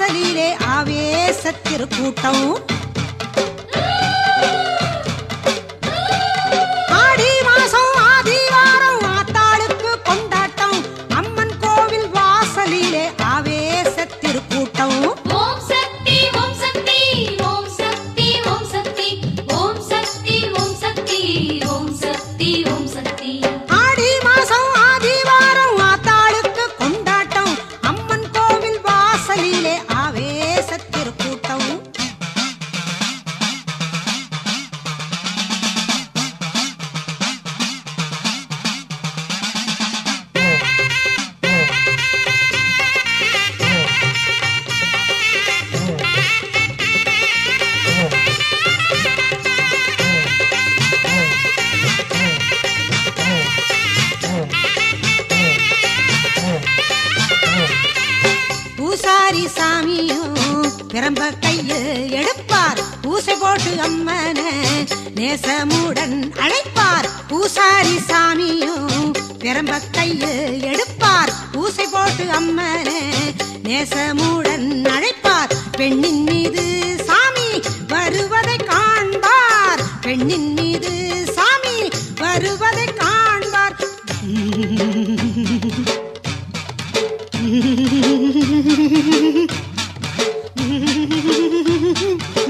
வாசலிலே ஆவேசத்திருக்கூட்டம். ஆடி மாசம் ஆதிவாரம் ஆத்தாளுக்கு கொண்டாட்டம். அம்மன் கோவில் வாசலிலே ஆவேசத்திருக்கூட்டம். ஓம் சக்தி ஓம் சக்தி ஓம் சக்தி ஓம் சக்தி ஓம் சக்தி ஓம் சக்தி ஓம் சக்தி ஓம் சக்தி. ஆடி மாசம் ஆதிவாரம் ஆத்தாளுக்கு கொண்டாட்டம். அம்மன் கோவில் வாசலிலே ஆவேசத்திருக்கூட்டம். பூசாரி சாமியும் பிரம்ப கையில் எடுப்பார். பூசை போட்டு அம்மன நேசமுடன் அழைப்பார். பூசாரி சாமியும் பிரம்ப கையில் எடுப்பார். பூசை போட்டு அம்மன நேசமுடன் அழைப்பார். பெண்ணின் மீது சாமி வருவதை காண்பார். பெண்ணின் மீது சாமி வருவதை காண்பார்.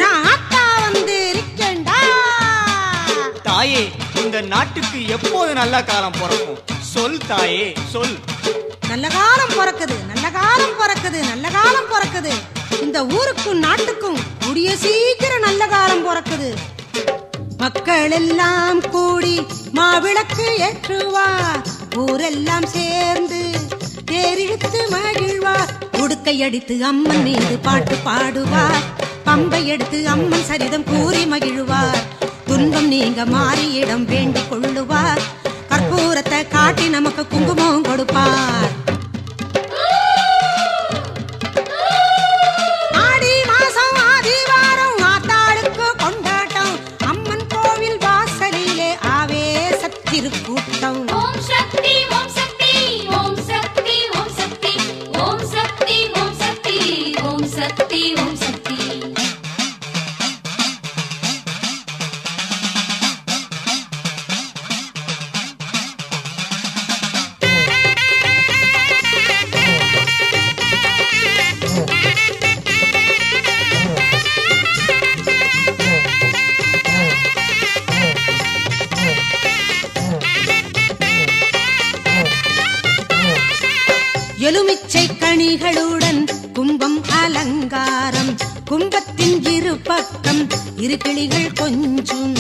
நான் அத்தா வந்திருக்கேன்டா. தாயே, இந்த நாட்டுக்கு எப்போது நல்ல காலம் பிறக்கும்? சொல் தாயே, சொல். நல்ல காலம் பிறக்குது, நல்ல காலம் பிறக்குது, நல்ல காலம் பிறக்குது. இந்த ஊருக்கும் நாட்டுக்கும் கூடிய சீக்கிரம் நல்ல காலம் பிறக்குது. மக்கள் எல்லாம் கூடி மாவிளக்கு ஏற்றுவார். ஊரெல்லாம் சேர்ந்து தேரிழுத்து மகிழ்வார். உடுக்கை அடித்து அம்மன் மீது பாட்டு பாடுவார். பம்பை எடுத்து அம்மன் சரிதம் கூறி மகிழ்வார். துன்பம் நீங்க மாறியிடம் வேண்டிக் கொள்ளுவார். கற்பூரத்தை காட்டி நமக்கு குங்குமம் கொடுப்பார். ஆடி மாசம் ஆதிவாரம் ஆத்தாளுக்கு கொண்டாட்டம். அம்மன் கோவில் வாசலிலே ஆவேசத்திருக்கூட்டம். ஓம் சக்தி ஓம் சக்தி ஓம் சக்தி ஓம் சக்தி ஓம் சக்தி ஓம் சக்தி ஓம் சக்தி ஓம் சக்தி. எலுமிச்சை கனிகளுடன் கும்பம் அலங்காரம். கும்பத்தின் இரு பக்கம் இரு கிளிகள் கொஞ்சும்.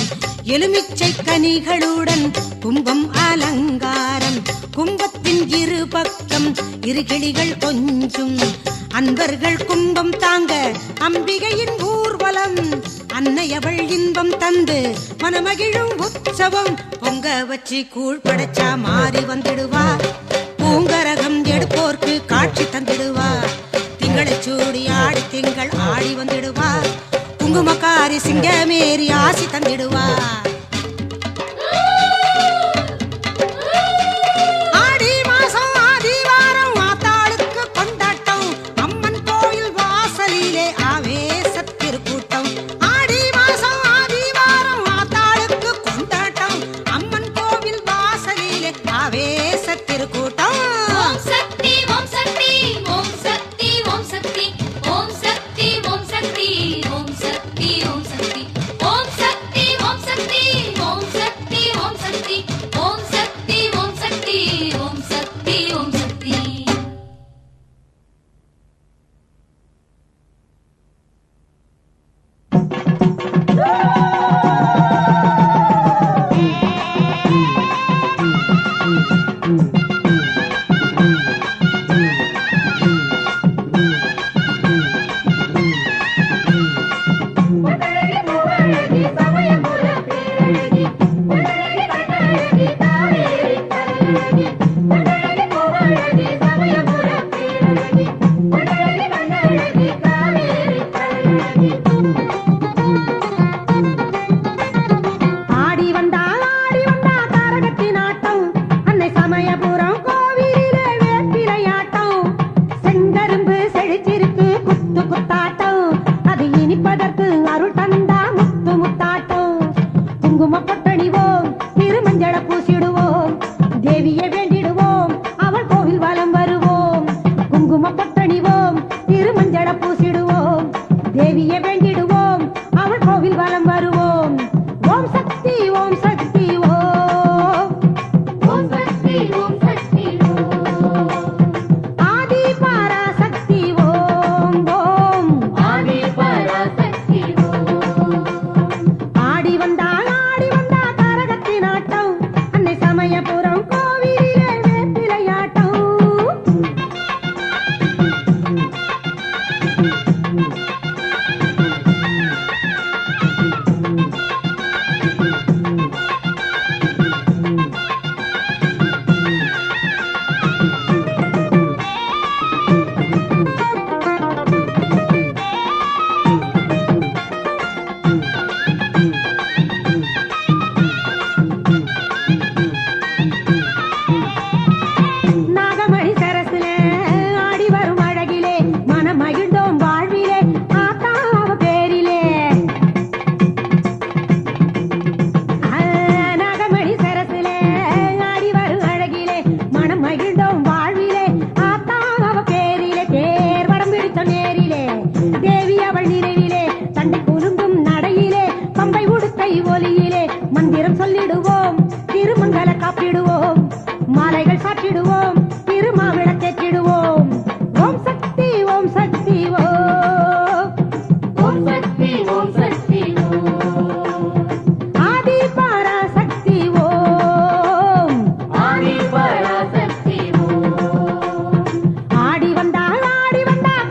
எலுமிச்சை கனிகளுடன் கும்பம் அலங்காரம். கும்பத்தின் இரு பக்கம் இரு கிளிகள் கொஞ்சும். அன்பர்கள் கும்பம் தாங்க அம்பிகையின் ஊர்வலம். அன்னையவள் இன்பம் தந்து மனமகிழும் உற்சவம். பொங்க வச்சு கூழ் படைச்சா மாறி வந்துடுவார். பூங்கரகம் எடுப்போர்க்கு காட்சி தந்திடுவார். திங்களை சூடி ஆடி திங்கள் ஆடி வந்துடுவார். குங்குமக்காரி சிங்கமேறி ஆசி தந்திடுவார். ஆடி மாசம் ஆதிவாரம் ஆத்தாளுக்கு கொண்டாட்டம். அம்மன் கோயில் வாசலிலே ஆவேசத்திருக்கூட்டம். ஆடி மாசம் ஆதிவாரம் ஆத்தாளுக்கு கொண்டாட்டம். அம்மன் கோவில் வாசலிலே ஆவேசத்திருக்கூட்டம். ஓம் சக்தி ஓம் சக்தி ஓம் சக்தி ஓம் சக்தி ஓம் சக்தி ஓம் சக்தி ஓம் சக்தி ஓம் சக்தி ஓம் சக்தி ஓம் சக்தி மகிழ்ந்தோம் வாழ்விலே ஆத்தாவ பேரிலே நாகமணி சரசிலே ஆடி வரும் அழகிலே மனம் மகிழ்ந்தோம் வாழ்விலே ஆத்தாவ பேரிலே தேர் வடம் பிடித்த நேரிலே தேவி அவள் நினைவிலே தண்டை குலுங்கும் நடையிலே பம்பை உடுக்கை ஒலியிலே மந்திரம் சொல்லிடுவோம் திருமங்கல காப்பிடுவோம் மாலைகள் சாற்றிடுவோம் திருமாவிளக்கேற்றிடுவோம் ஓம் சக்தி ஓம் சக்தி ஓம் ஓம் சக்தி ஓம் சக்தி ஓம் ஆதி பராசக்தி ஓம் ஆதி பராசக்தி ஓம் ஆடி வந்தா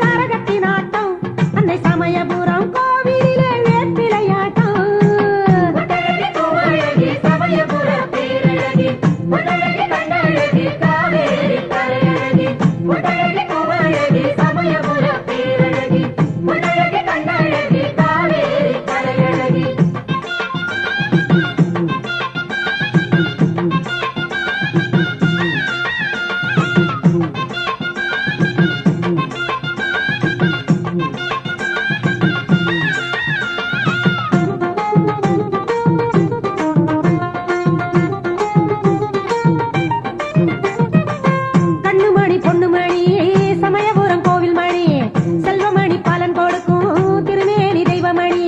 கரகத்தின் ஆட்டம் அன்னை சமயபுரம் கோவிலிலே வேப்பிலையாட்டம் முட்டழகி பூவழகி சமயபுர பேரழகி முட்டழகி கண்ணழகி காவேரி கரையழகி முட்டழகி பூவழகி சமயபுர பேரழகி முட்டழகி கண்ணழகி காவேரி கரையழகி கண்ணுமணி பொண்ணுமணி சமயபுரம் கோவில் மணி செல்வமணி பலன் கொடுக்கும் திருமேனி தெய்வமணி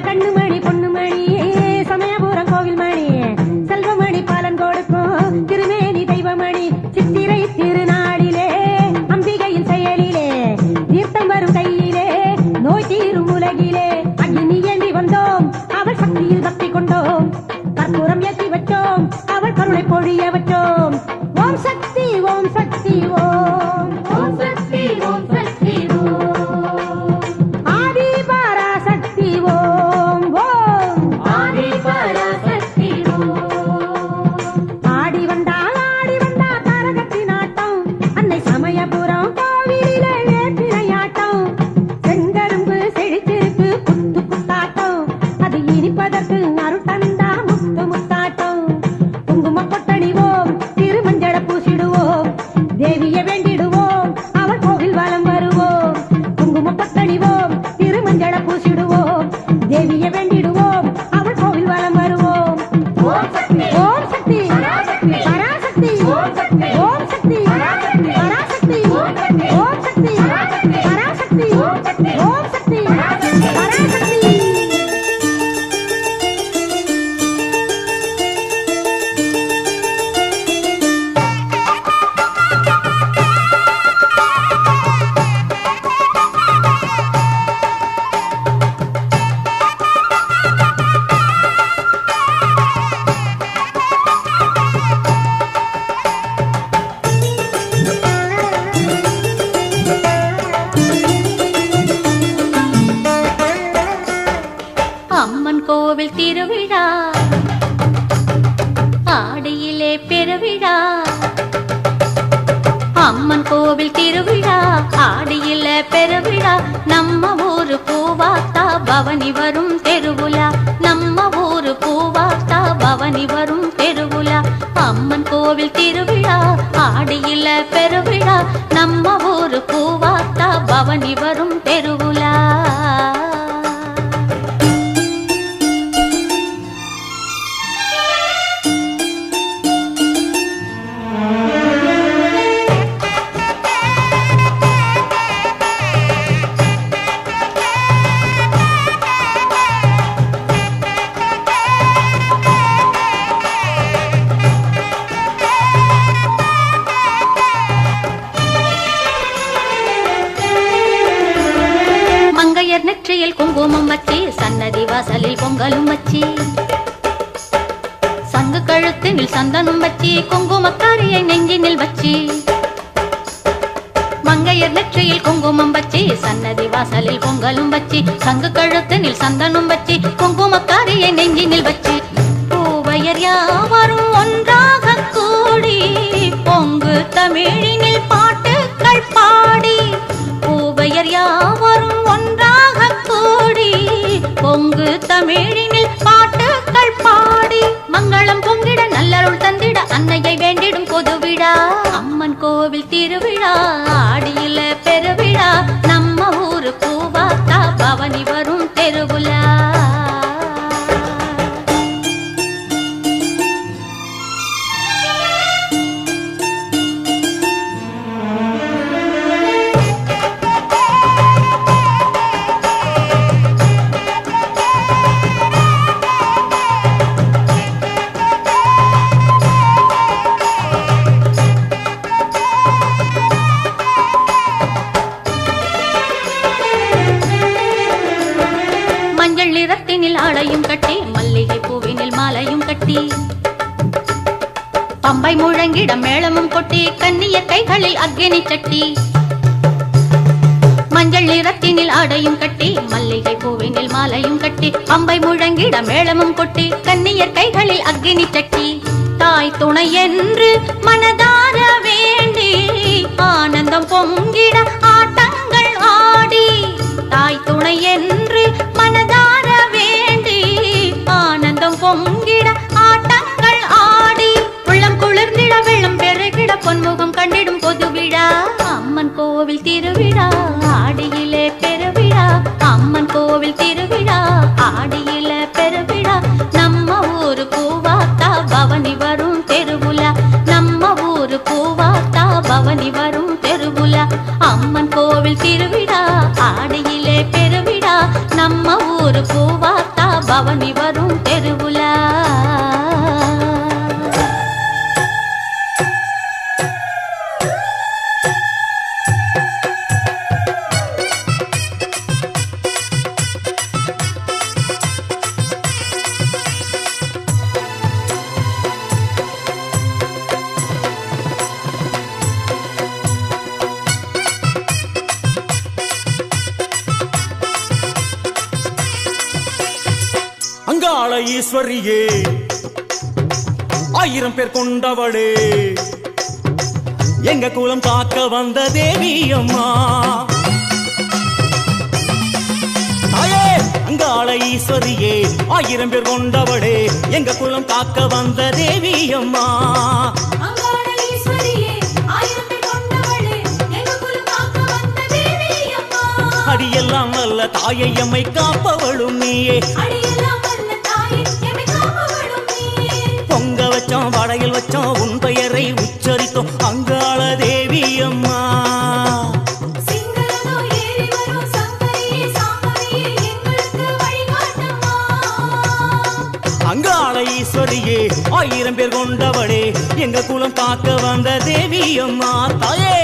கண்ணுமணி பொண்ணுமணி சமயபுரம் கோவில் மணி செல்வமணி பலன் கொடுக்கும் திருமேனி தெய்வமணி சித்திரை திருநாளிலே அம்பிகையின் செயலிலே தீர்த்தம் வரும் கையிலே நோய் தீரும் உலகிலே அக்னி ஏந்தி வந்தோம் அவள் சக்தியில் பக்தி கொண்டோம் கற்பூரம் ஏற்றி வச்சோம் அவள் கருணை பொழிய வச்சோம் ஓம் சக்தி ஓம் சக்தி ஓம் ஓம் சக்தி ஓம் சக்தி ஓம் ஆதி பராசக்தி ஓம் ஓம் ஆதி பராசக்தி ஓம் ஆடி வந்தா கரகத்தின் ஆட்டம் அன்னை சமயபுரம் கோவிலிலே வேப்பிலையாட்டம் செங்கரும்பு செழிச்சிருக்கு குத்து குத்தாட்டம் அது இனிப்பதற்கு அருட்டந்தா முத்து முத்தாட்டம் குங்கும பொட்டணிவோம் திருமஞ்சள பூசிடுவோம் தேவிய வேண்டிடுவோம் அவள் கோவில் வலம் வருவோம் குங்கும பொட்டணிவோம் திருமஞ்சள பூசிடுவோம் தேவிய வேண்டிடுவோம் அவள் கோவில் வலம் வருவோம் ஓம் சக்தி ஓம் சக்தி பராசக்தி பராசக்தி ஓம் சக்தி ஓம் சக்தி பராசக்தி பராசக்தி ஓம் சக்தி ஓம் சக்தி பராசக்தி பராசக்தி ஓம் சக்தி ஓம் சக்தி பராசக்தி பராசக்தி அம்மன் கோவில் திருவிழா ஆடியிலே பெருவிழா அம்மன் கோவில் திருவிழா ஆடியில பெருவிழா நம்ம ஊரு பூவாத்தா பவனி வரும் தெருவுலா நம்ம ஊரு பூவாத்தா பவனி வரும் தெருவுலா அம்மன் கோவில் திருவிழா ஆடியில பெருவிழா நம்ம ஊரு பூவாத்தா பவனி வரும் தெருவுலா மங்கையர் நெற்றியில் குங்குமம் வச்சி சன்னதி வாசலில் பொங்கலும் வச்சி சங்கு கழுத்தினில் சந்தனம் வச்சி குங்குமக்காரியை நெஞ்சினில் வச்சி மங்கையர் நெற்றியில் குங்குமம் வச்சி சன்னதி வாசலில் பொங்கலும் வச்சி சங்கு கழுத்தினில் சந்தனம் வச்சி குங்குமக்காரியை நெஞ்சினில் வச்சி பூவையர் யாவரும் ஒன்றாக கூடி பொங்கு தமிழினில் பாட்டுக்கள் பாடி பூவையர் யாவரும் ஒன்றாக கூடி பொங்கு தமிழினில் பாட்டுக்கள் பாடி மங்களம் பொங்கிட நல்லருள் தந்திட அன்னையை வேண்டிடும் பொது விழா அம்மன் கோவில் திருவிழா ஆடியில பெருவிழா நம்ம ஊரு பூவாத்தா பவனி வரும் தெருவுலா மஞ்சள் நிறத்தினில் ஆடையும் கட்டி மல்லிகை பூவினில் மாலையும் கட்டி பம்பை முழங்கிட மேளமும் கொட்டி கன்னிய கைகளில் அக்கினி சட்டி மஞ்சள் நிறத்தினில் ஆடையும் கட்டி மல்லிகை பூவினில் மாலையும் கட்டி பம்பை முழங்கிட மேளமும் கொட்டி கன்னியர் கைகளில் அக்கினி சட்டி தாய் துணை என்று மனதார வேண்டி ஆனந்தம் பொங்கிட ஆட்டங்கள் ஆடி தாய் துணை என்று மனதார வேண்டி ஆனந்தம் பொங்கிட ஆட்டங்கள் ஆடி உள்ளம் குளிர்ந்திட வெள்ளம் பெருகிட பொன்முகம் கண்டிடும் பொது விழா அம்மன் கோவில் திருவிழா ஆடியிலே பெருவிழா அம்மன் கோவில் திருவிழா ஆடியிலே பெருவிழா நம்ம ஊரு பூவாத்தா பவனி வரும் தெருவுலா நம்ம ஊரு பூவாத்தா பவனி வரும் தெருவுலா அம்மன் கோவில் திருவிழா ஆடியிலே பெருவிழா நம்ம ஊரு பூவாத்தா பவனி வரும் தெருவுலா அங்காள ஈஸ்வரியே ஆயிரம் பேர் கொண்டவளே எங்க குலம் காக்க வந்த தேவி அம்மா தாயே அங்காள ஈஸ்வரியே ஆயிரம் பேர் கொண்டவளே எங்க குலம் காக்க வந்த தேவி அம்மா அடியெல்லாம் நல்ல தாயை எம்மை காப்பவளும் நீயே பொங்க வச்சோம் வடையில் வச்சோம் உன் பெயரை உச்சரித்தோம் அங்காள தேவி அம்மா அங்காள ஈஸ்வரியே ஆயிரம் பேர் கொண்டவளே எங்க குலம் காக்க வந்த தேவி அம்மா தாயே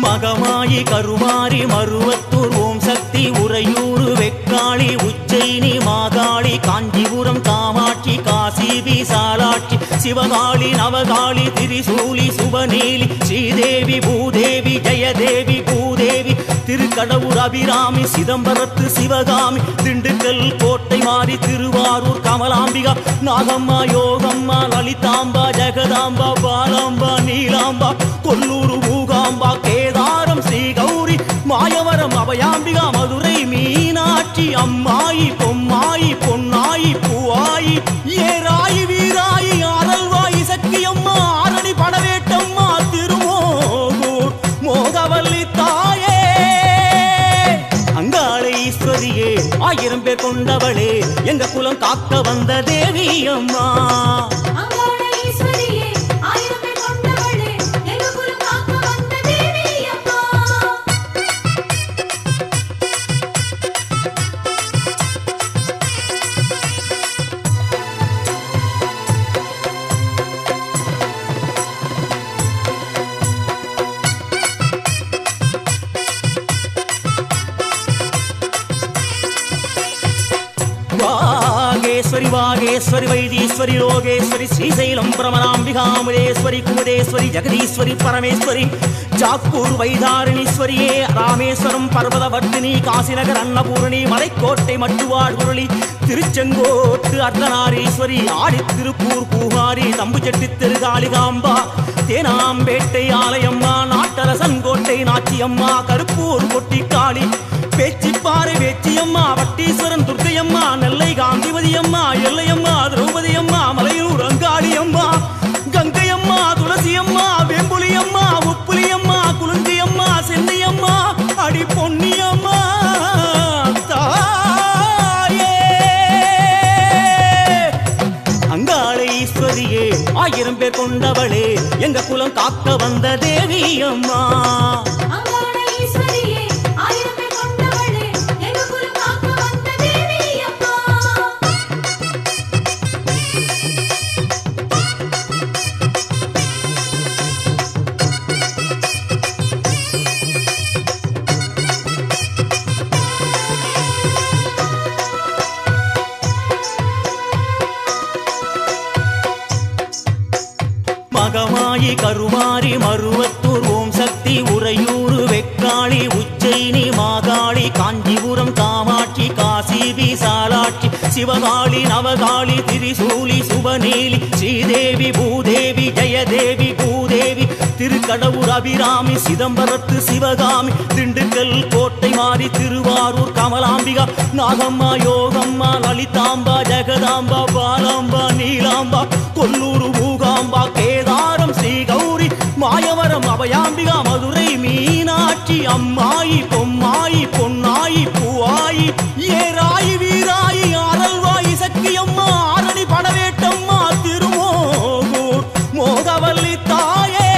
மகமாயி கருமாரி மருவத்தூர் ஓம் சக்தி உறையூர் வெக்காளி உச்சைனி மாகாளி காஞ்சிபுரம் காமாட்சி காசி விசாலாட்சி சிவகாளி நவகாளி திரிசூலி சுபநீலி ஸ்ரீதேவி பூதேவி ஜெயதேவி பூதேவி திருக்கடவுர் அபிராமி சிதம்பரத்து சிவகாமி திண்டுக்கல் கோட்டை மாறி திருவாரூர் கமலாம்பிகா நாகம்மா யோகம்மா லலிதாம்பா ஜெகதாம்பா பாலாம்பா நீலாம்பா கொல்லூர் மூகாம்பா கேதாரம் ஸ்ரீ கௌரி மாயவரம் அபயாம்பிகா மதுரை மீனாட்சி அம்மாயி பொம்மாயி பொன்னாயி பூவாயி ஏராயி வீராயி ஆரல்வாயி சக்கியம்மா ஆரணி படவேட்டம்மா திருமோகூர் மோகவல்லி தாயே அங்காள ஈஸ்வரியே ஆயிரம் பேர் கொண்டவளே எங்க குலம் காக்க வந்த தேவி அம்மா நாகேஸ்வரி வாகேஸ்வரி வைத்தீஸ்வரி லோகேஸ்வரி ஸ்ரீசைலம் பிரமராம்பிகாமுதேஸ்வரி குமுதேஸ்வரி ஜெகதீஸ்வரி பரமேஸ்வரி ஜாக்கூர் வைதாரணீஸ்வரியே ராமேஸ்வரம் பர்வதவர்த்தினி காசிநகர் அன்னபூரணி மலைக்கோட்டை மட்டுவாழ் குரளி திருச்செங்கோட்டு அர்த்தநாரீஸ்வரி ஆடி திருப்பூர் பூகாரி தம்புச்செட்டி திருகாளிகாம்பா தேனாம்பேட்டை ஆலயம்மா நாட்டரசன்கோட்டை நாச்சியம்மா கருப்பூர் கொட்டிக்காளி பேச்சிப்பாறை வேச்சியம்மா வட்டீஸ்வரன் துர்க்கையம்மா நெல்லை காந்திமதியம்மா எல்லையம்மா திரௌபதியம்மா மலையூர் அங்காளியம்மா கங்கையம்மா துளசியம்மா வேம்புலியம்மா உப்புலியம்மா குலுந்தியம்மா சென்னியம்மா அடி பொன்னியம்மா தாயே அங்காளை ஈஸ்வரியே 1000 பேர் கொண்டவளே எங்க குலம் காக்க வந்த தேவி அம்மா அங்காளை ஈஸ்வரியே 1000 பேர் கொண்டவளே எங்க குலம் காக்க வந்த தேவி அம்மா மகமாயி கருமாரி மருவத்தூர் ஓம் சக்தி உறையூர் வெக்காளி உச்சைனி மாகாளி காஞ்சிபுரம் காமாட்சி காசி விசாலாட்சி சிவகாளி நவகாளி திரிசூலி சுபநீலி ஸ்ரீதேவி பூதேவி ஜெயதேவி பூதேவி திருக்கடவுர் அபிராமி சிதம்பரத்து சிவகாமி திண்டுக்கல் கோட்டை மாறி திருவாரூர் கமலாம்பிகா நாகம்மா யோகம்மா லலிதாம்பா ஜெகதாம்பா பாலாம்பா நீலாம்பா கொல்லூர் மூகாம்பா கேதாரம் ஸ்ரீ கௌரி மாயவரம் அபயாம்பிகா மதுரை மீனாட்சி அம்மாயி பொம்மாயி பொன்னாயி பூவாயி ஏராயி வீராயி ஆரல்வாயி சக்தியம்மா ஆரணி படவேட்டம்மா திருமோகூர் மோகவல்லி தாயே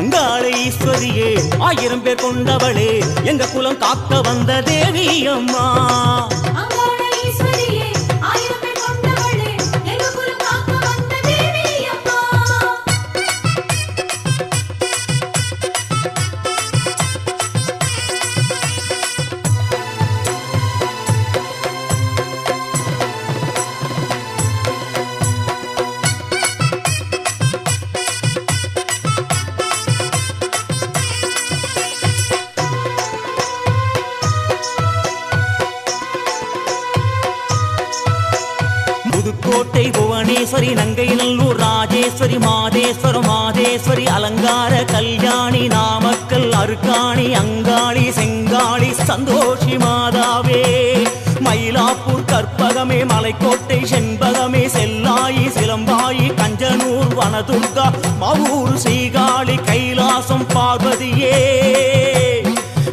அங்காளை ஈஸ்வரியே 1000 பேர் கொண்டவளே எங்க குலம் காக்க வந்த தேவி அம்மா அங்காளை ஈஸ்வரியே 1000 பேர் கொண்டவளே எங்க குலம் காக்க வந்த தேவி அம்மா புதுக்கோட்டை புவனேஸ்வரி நங்கை நல்லூர் ராஜேஸ்வரி மாதேஸ்வரம் மாதேஸ்வரி அலங்கார கல்யாணி நாமக்கல் அருக்காணி அங்காளி செங்காளி சந்தோஷி மாதாவே மயிலாப்பூர் கற்பகமே மலைக்கோட்டை செண்பகமே செல்லாயி சிலம்பாயி கஞ்சனூர் வனதுர்கா மவூர் ஸ்ரீகாளி கைலாசம் பார்வதியே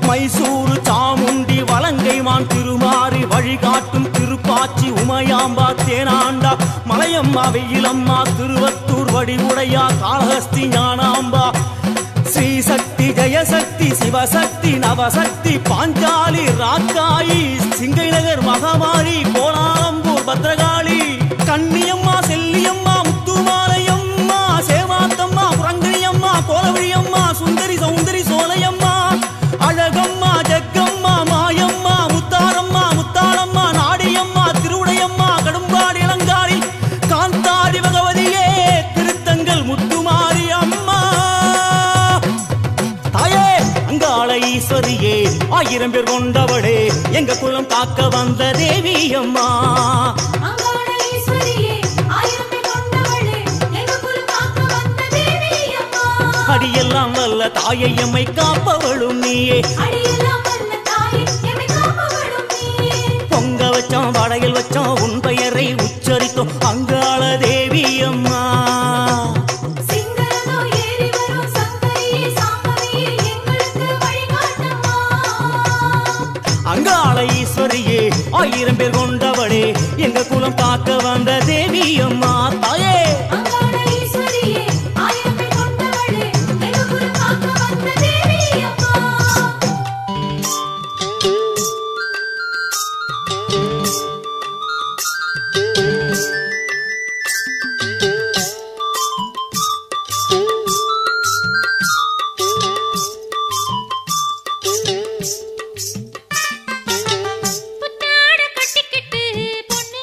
மைசூரு சாமுண்டி வலங்கைமான் திருமாறி வழிகாட்டும் திருப்பாச்சி உமையாம்பா தேனாண்டா மலையம்மா வெயிலம்மா திருவத்தூர் வடிவுடையா காளஹஸ்தி ஞானாம்பா ஸ்ரீசக்தி ஜெயசக்தி சிவசக்தி நவசக்தி பாஞ்சாலி ராக்காயி சிங்கை நகர் மகாமாரி கோலாலம்பூர் பத்ரகாளி கன்னியம்மா செல்லியம்மா முத்துமாலையம்மா சேவாத்தம்மா புரங்கணியம்மா கோலவழியம்மா சுந்தரி சௌந்தரி சோலையம்மா அழகம்மா ஜக்கம்மா மாயம்மா முத்தாரம்மா முத்தாளம்மா நாடியம்மா திருவுடையம்மா கடும்பாடி இளங்காடி காந்தாடி பகவதியே திருத்தங்கல் முத்துமாரி அம்மா தாயே அங்காளை ஈஸ்வரியே 1000 பேர் கொண்டவளே எங்க குலம் காக்க வந்த தேவி அம்மா அங்காளை ஈஸ்வரியே 1000 பேர் கொண்டவளே எங்க குலம் காக்க வந்த தேவி அம்மா அடியெல்லாம் வல்ல தாயை எம்மை காப்பவளும் நீயே அடியெல்லாம் வல்ல தாயே எம்மை காப்பவளும் நீயே பொங்க வச்சோம் வடையில் வச்சோம் உன் பெயரை உச்சரித்தோம் அங்காள தேவி அம்மா சிங்கரதோ ஏறி வரும் சங்கரியே சாம்பவியே எங்களுக்கு வழிகாட்டம்மா அங்காள ஈஸ்வரியே 1000 பேர் கொண்டவளே எங்க குலம் காக்க வந்த தேவி அம்மா தாயே அங்காளை ஈஸ்வரியே 1000 பேர் கொண்டவளே எங்க குலம் காக்க வந்த தேவி அம்மா புத்தாட கட்டிக்கிட்டு பொண்ணு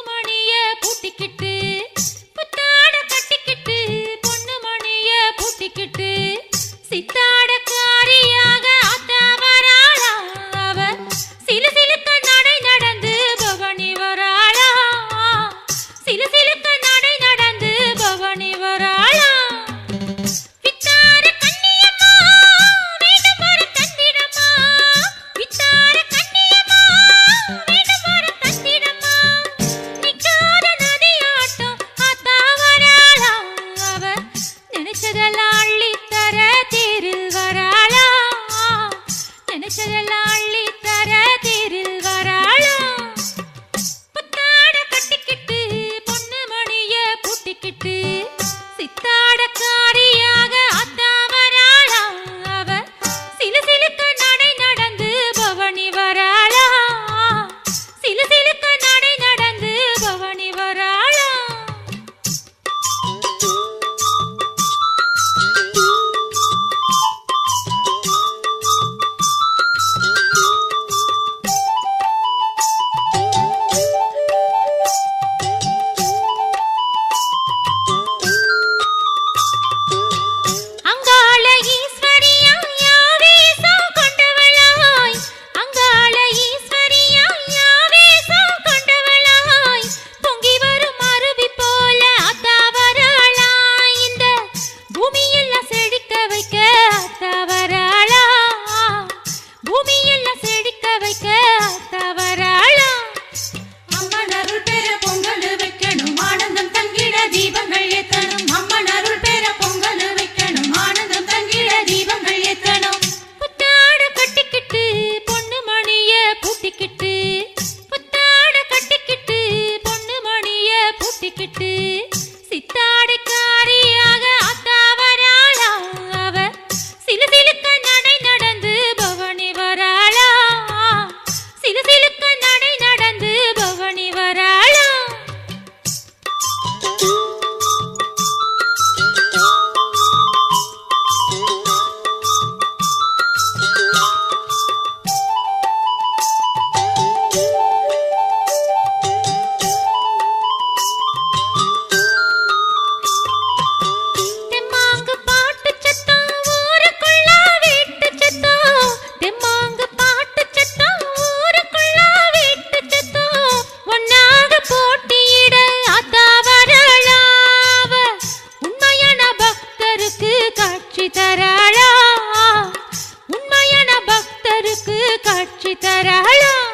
தாளம்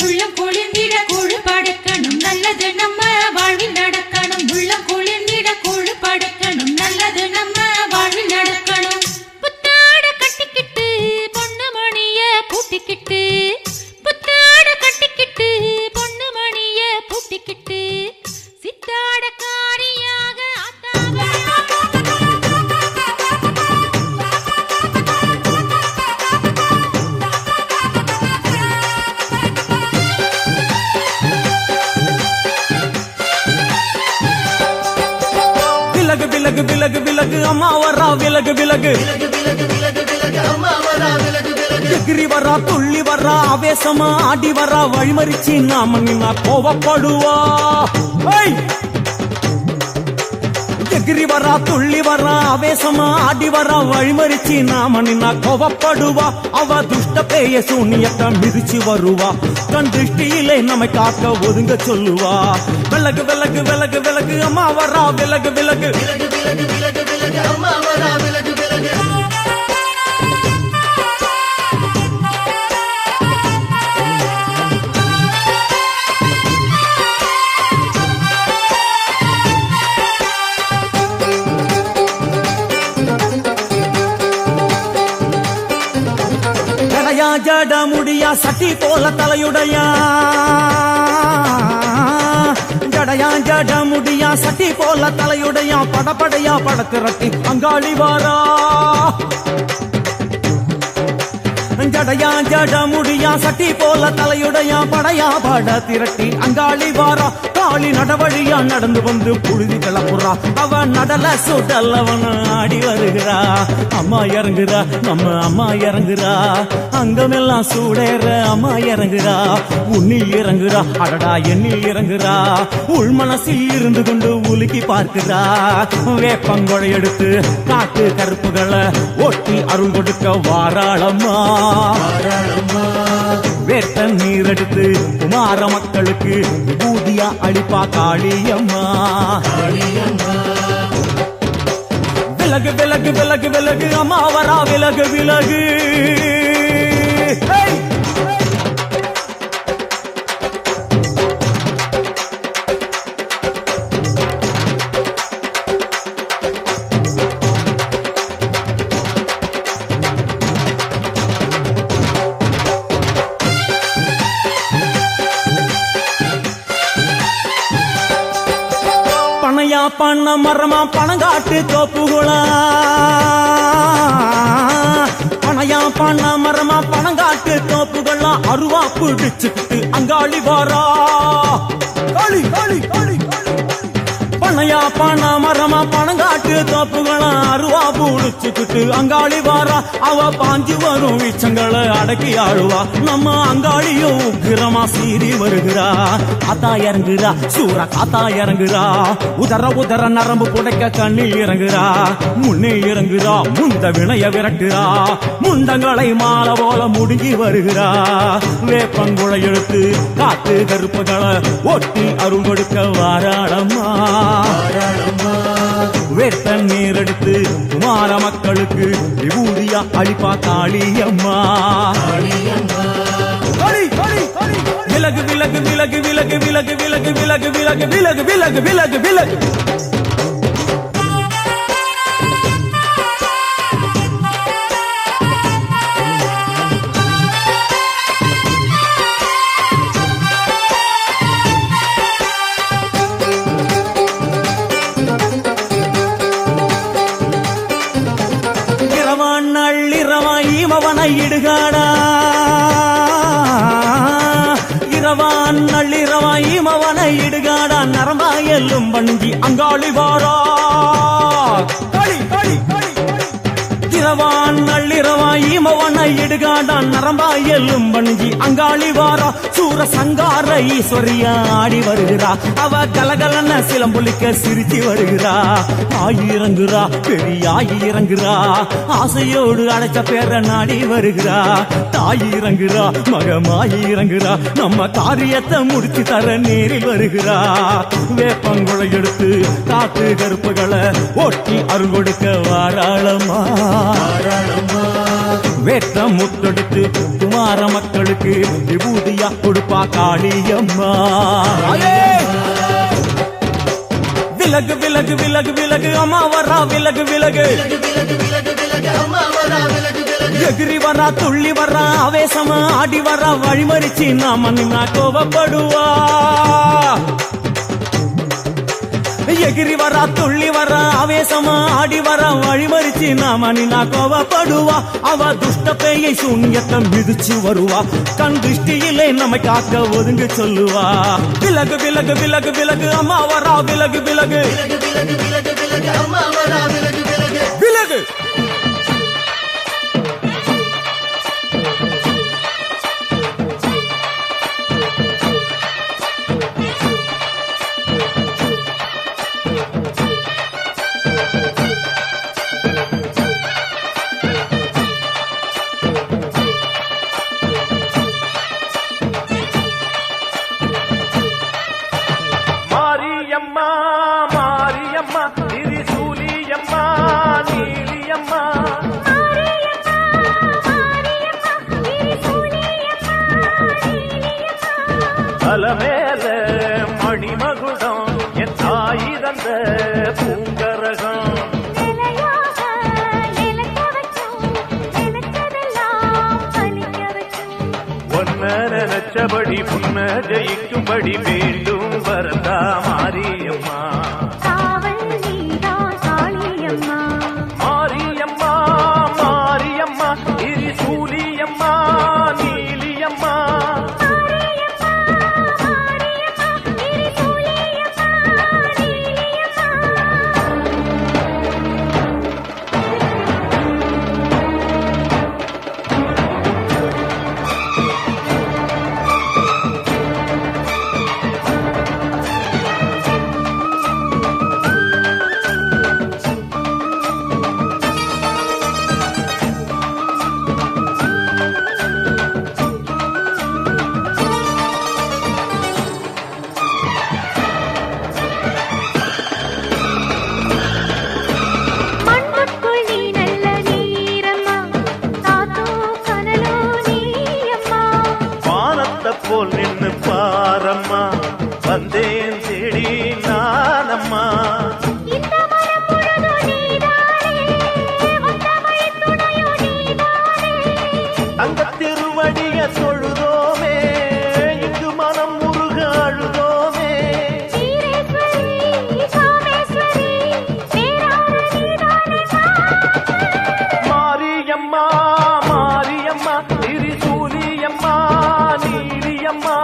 உள்ளம் குளிர்ந்திட கூழு படைக்கணும் நல்லது நம்ம வாழ்வில் நடக்கணும் உள்ளம் குளிர்ந்திட கூழு படைக்கணும் நல்லது நம்ம வாழ்வில் நடக்கணும் புத்தாட கட்டிக்கிட்டு பொண்ணு மணிய பூட்டிக்கிட்டு புத்தாட கட்டிக்கிட்டு பொண்ணு மணிய பூட்டிக்கிட்டு சித்தாட காரியாக விலகு விலகு விலகு விலகு அம்மா வரா விலகு விலகு எகிரி வரா துள்ளி வரா ஆவேசமா ஆடி வரா வழிமறிச்சு நாம நின்னா கோவப்படுவா எகிரி வரா துள்ளி வரா ஆவேசமா ஆடி வரா வழிமறிச்சு நாம நின்னா கோவப்படுவா அவ துஷ்ட பேய சூனியத்தை மிதிச்சு வருவா கண் திருஷ்டியிலே நம்மை காக்க ஒதுங்க சொல்லுவா விலகு விலகு விலகு விலகு அம்மா வரா விலகு விலகு அம்மா வரா விலகு விலகு ஜட முடியா சட்டி போல தலையுடையா ஜடையா ஜட முடியா சட்டி போல தலையுடையா படப்படையா படத்திரட்டி அங்காளி வாரா ஜடையா ஜட முடியா சட்டி போல தலையுடையா படையா பட திரட்டி அங்காளி வாரா காளி நடவழியா நடந்து வந்து புழுதி கிளப்புறா அவ நடல சுடல்லவன ஆடி வருகிறா அம்மா இறங்குறா நம்ம அம்மா இறங்குறா அங்கமெல்லாம் சூடேற அம்மா இறங்குறா உன்னில் இறங்குறா அடடா எண்ணில் இறங்குறா உள் மனசில் இருந்து கொண்டு உலுக்கி பார்க்கிறா வேப்பங்கொழை எடுத்து காட்டு கருப்புகளை ஒட்டி அருள் கொடுக்க வாராளம்மா வேட்ட நீர் எடுத்து குமார மக்களுக்கு விபூதியா அளிப்பா காளியம்மா விலகு விலகு விலகு விலகு அம்மா வரா விலகு விலகு பனையா பண்ண மரமா பணங்காட்டு தோப்புகளா பனையா பண்ண மரமா பணங்காட்டு தோப்புகளா அருவா பிடிச்சுக்கிட்டு அங்காளி வாரா காளி காளி காளி பனையா பண்ண மரமா பணங்காட்டு தோப்புகளா அருவா பிடிச்சுக்கிட்டு அங்காளி வாரா அவ பாஞ்சு வரும் வீச்சங்களை அடக்கி ஆழுவா நம்ம அங்காளியும் உக்கிரமா சீறி வருகிறா காத்தா இறங்குறா சூற காத்தா இறங்குறா உதர உதர நரம்பு புடைக்க கண்ணில் இறங்குறா முன்னே இறங்குறா முந்த வினைய விரட்டுறா முண்டங்களை மாலை போல முடுங்கி வருகிறா வேப்பங்குழை எடுத்து காத்து கருப்புகளை ஒட்டி அருள் கொடுக்க வாராளம்மா வேட்ட நீர் எடுத்து குமார மக்களுக்கு விபூதியா அளிப்பா காளியம்மா விலகு விலகு விலகு விலகு விலகு விலகு விலகு விலகு விலகு விலகு விலகு விலகு இடுகாடா இரவான் நள்ளிரவாய் மவன இடுகாடா நரம்பா எல்லும் வணங்கி அங்காளி வாரா களி களி களி இரவான் நள்ளிரவாய் மவன இடுகாடா நரம்பா எல்லும் வணங்கி அங்காளி வாரா சூர சங்கார ஈஸ்வரியா ஆடி வருகிறா அவ கலகலன சிலம்புலிக்க சிரிச்சு வருகிறா ஆயிரங்குறா பெரியாய் இறங்குறா ஆசையோடு அடைச்ச பேர நாடி வருகிறா தாயிறங்குறா மகமாயிறங்குறா நம்ம காரியத்தை முடிச்சு தர நேரில் வருகிறா வேப்பங்குழை எடுத்து காத்து கருப்புகளை ஒட்டி அருள் கொடுக்க வாராளம்மா வேற்ற முத்தெடுத்து குமார மக்களுக்கு விபூதியா கொடுப்பா காளியம்மா. விலகு விலகு விலகு விலகு அம்மா வரா விலகு விலகு எகிரி வரா துள்ளி வரா ஆவேசமா ஆடி வரா வழிமறிச்சு நாம நின்னா கோபப்படுவா. எகிரி வரா துள்ளி வரா ஆவேசமா ஆடி வரா வழிமறிச்சு நாம நின்னா கோபப்படுவா. அவ துஷ்ட பேயை சூன்யத்தை மிதிச்சு வருவா. கண் திருஷ்டியிலே நம்மை காக்க ஒதுங்க சொல்லுவா. விலகு விலகு விலகு விலகு அம்மா வரா விலகு விலகு விலகு. அலமேல மணிமகுடம் என் தாய் தந்த பூங்கரகம் ஒன்ன நினைச்சபடி புன்ன ஜெயிக்கும்படி வேண்டும் வரதா மாரியம்மா. மாரியம்மா மாரியம்மா திரிசூலியம்மா நீலியம்மா. போல் நின்னு பாரம்மா வந்தேன் தேடி நானம்மா. அந்த திருவடிய தொழுதோமே இங்கு மனம் முருக அழுதோமே. மாரியம்மா மாரியம்மா திரிசூலியம்மா நீலியம்மா.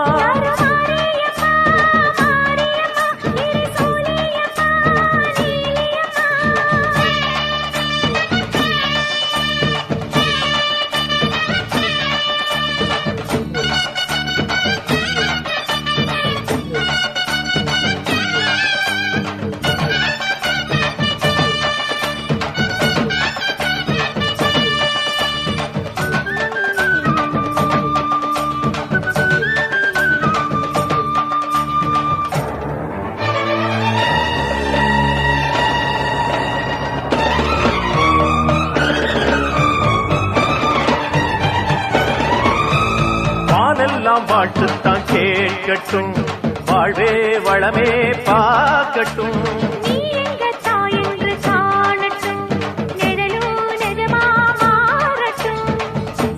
வானெல்லாம் வாழ்த்துத்தான் கேட்கட்டும் வாழ்வே வளமே பார்க்கட்டும்.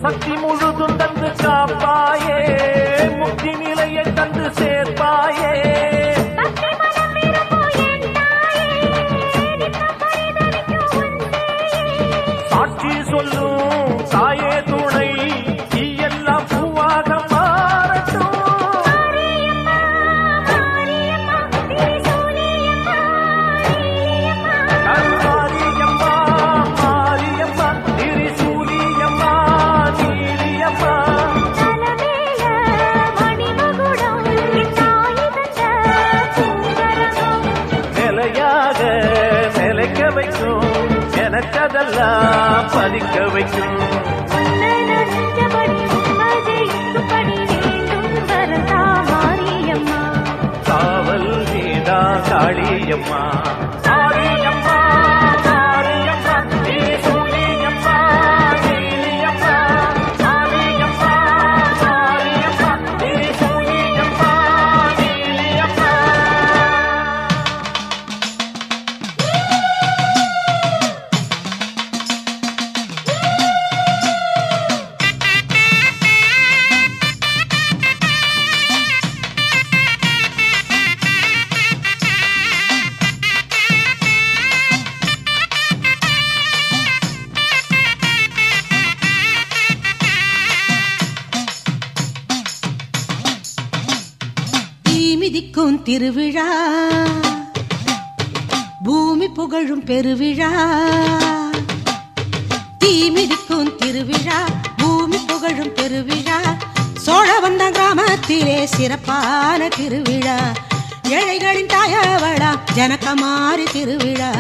சக்தி முழுதும் தந்து காப்பாயே முக்தி நிலையை தந்து சேர்ப்பாயே. சாட்சி சொல்லும் தாயே துணை எல்லாம் பூவாக மாறட்டும். மாரியம்மா மாரியம்மா திரிசூலியம்மா நீலியம்மா. நிலையாக நிலைக்க வைக்கும் எனக்கதெல்லாம் பதிக்க வைக்கும். காவல் நீதா காளியம்மா. மாரியம்மா மாரியம்மா திரிசூலியம்மா நீலியம்மா. மிதிக்கும் திருவிழா பூமி புகழும் பெருவிழா தீ மிதிக்கும் திருவிழா பூமி புகழும் பெருவிழா சோழவந்தான் கிராமத்திலே சிறப்பான திருவிழா ஏழைகளின் தாயவளா ஜனகமாரி திருவிழா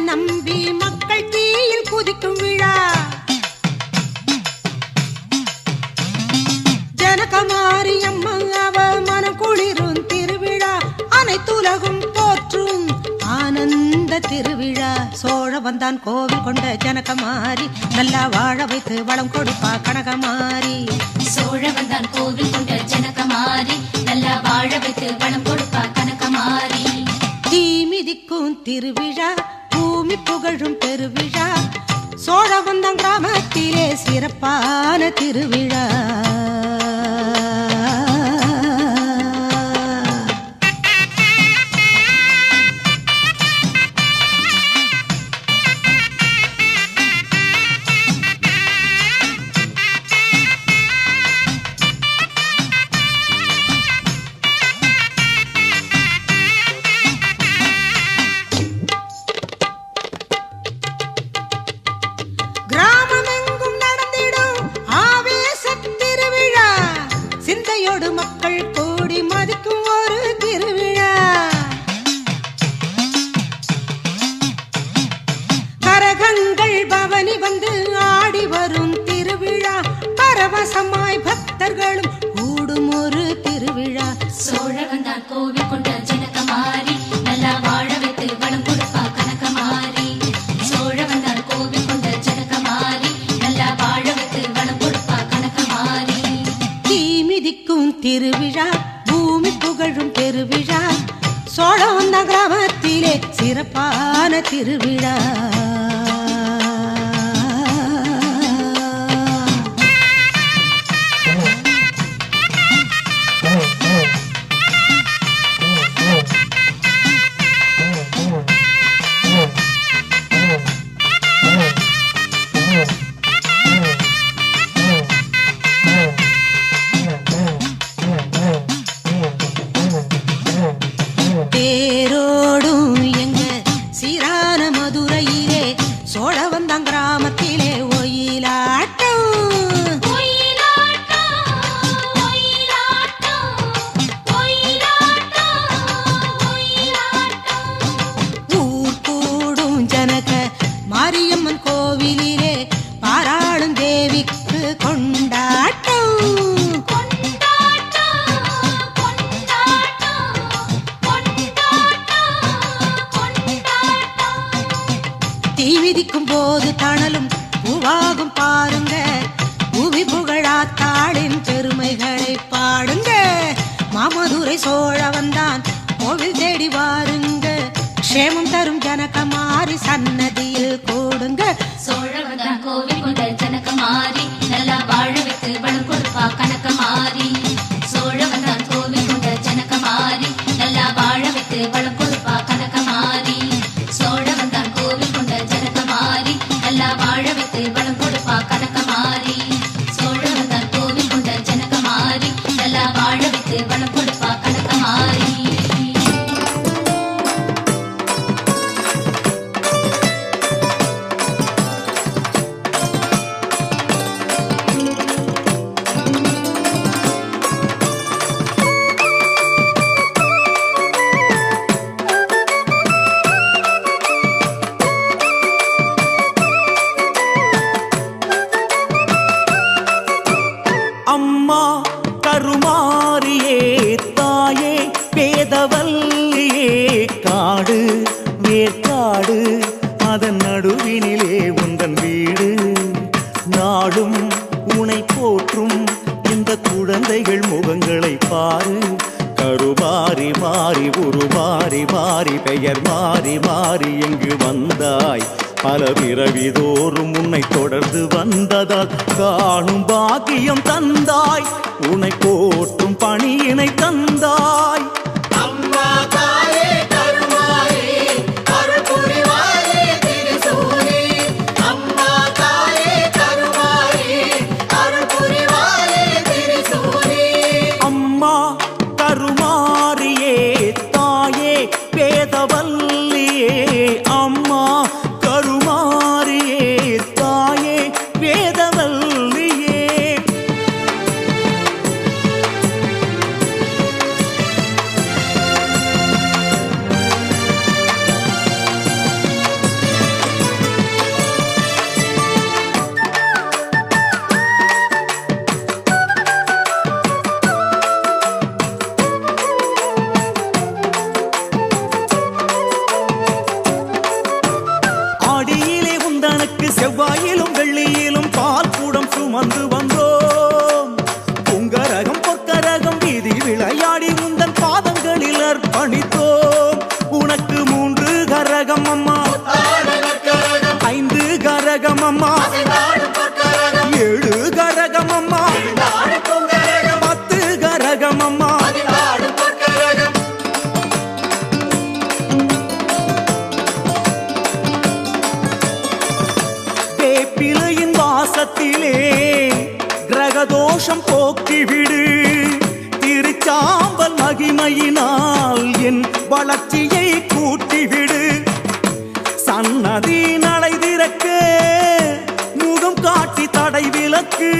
நம்பி மக்கள் தீயில் குதிக்கும் விழா ஜனகமாரி அம்மா அவ மனம் குளிரும் திருவிழா அனைத்துலகும் போற்றும் ஆனந்த திருவிழா சோழவந்தான் கோவில் கொண்ட ஜனகமாரி நல்லா வாழ வைத்து வளம் கொடுப்பா கனகமாரி சோழவந்தான் கோவில் கொண்ட ஜனகமாரி நல்லா வாழ வைத்து வளம் கொடுப்பா கனகமாரி தீ மிதிக்கும் திருவிழா பூமி புகழும் பெருவிழா சோழவந்தான் கிராமத்திலே சிறப்பான திருவிழா சிந்தையோடு மக்கள் கூடி மதிக்கும் ஒரு திருவிழா கரகங்கள் பவனி வந்து ஆடி வரும் திருவிழா பரவசமாய் பக்தர்களும் கூடும் ஒரு திருவிழா சோழவந்தான் கோவில் கொண்ட ஜனகமாரி நல்லா வாழ வைத்து வளம் கொடுப்பா கனகமாரி சோழவந்தான் கோவில் கொண்ட ஜனகமாரி நல்லா வாழ வைத்து வளம் கொடுப்பா கனகமாரி மிதிக்கும் திருவிழா பூமி புகழும் பெருவிழா சோழவந்தான் கிராமத்திலே சிறப்பான திருவிழா தேரோடும் எங்க சீரான மதுரையிலே சோழவந்தான் கிராமத்திலே ஒயிலாட்டம் ஊர் கூடும் ஜனக மாரியம்மன் கோவிலிலே பாராளும் தேவிக்கு கொண்டாட்டம் தீ மிதிக்கும் போது தணலும் பூவாகும் பாருங்க பூவி புகழாத்தாளின் பெருமைகளை பாடுங்க மாமதுரை சோழவந்தான் கோவில் தேடி வாருங்க க்ஷேமம் தரும் ஜனகமாரி சன்னதியில் கூடுங்க சோழவந்தான் கோவில் கொண்ட ஜனகமாரி நல்லா வாழ வைத்து வளம் கொடுப்பா கனகமாரி சோழவந்தான் கோவில் கொண்ட ஜனகமாரி நல்லா வாழ வைத்து வளம் கொடுப்பா கனகமாரி சோழவந்தான் கோவில் கொண்ட ஜனகமாரி நல்லா வாழ வைத்து வளம் கொடுப்பா கனகமாரி சோழவந்தான் கோவில் கொண்ட ஜனகமாரி நல்லா வாழ வைத்து வளம் கொடுப்பா கனகமாரி அம்மா கருமாரியே மாறி மாறி உருமாறி மாறி பெயர் மாறி மாறி எங்கு வந்தாய் பல பிறவிதோறும் உன்னை தொடர்ந்து வந்ததால் காணும் பாக்கியம் தந்தாய் உன்னை போற்றும் பணியினை தந்தாய் அம்மா தாயே கருமாரி அருள் புரிவாயே திரிசூலி அம்மா தாயே கருமாரி அருள் புரிவாயே திரிசூலி அம்மா கருமாரியே தாயே வேதவல்லியே அம்மா கருமாரியே தாயே வேதவல்லியே ஆடியிலே உந்தனக்கு செவ்வாயிலும் வெள்ளியிலும் பால் கூடம் சுமந்து வந்தோம் பொங்கரகம் பொற்கரகம் வீதி விளையாடி உந்தன் பாதங்களில் அர்ப்பணித்தோம் உனக்கு 3 கரகம் அம்மா 5 கரகம் அம்மா 7 கரகம் அம்மா 10 கரகம் அம்மா வேப்பிலையின் வாசத்திலே கிரகதோஷம் போக்கிவிடு திருச்சாம்பல் மகிமையினால் என் வளர்ச்சியை கூட்டிவிடு சன்னதி நடை திறக்க முகம் காட்டி தடை விலக்கு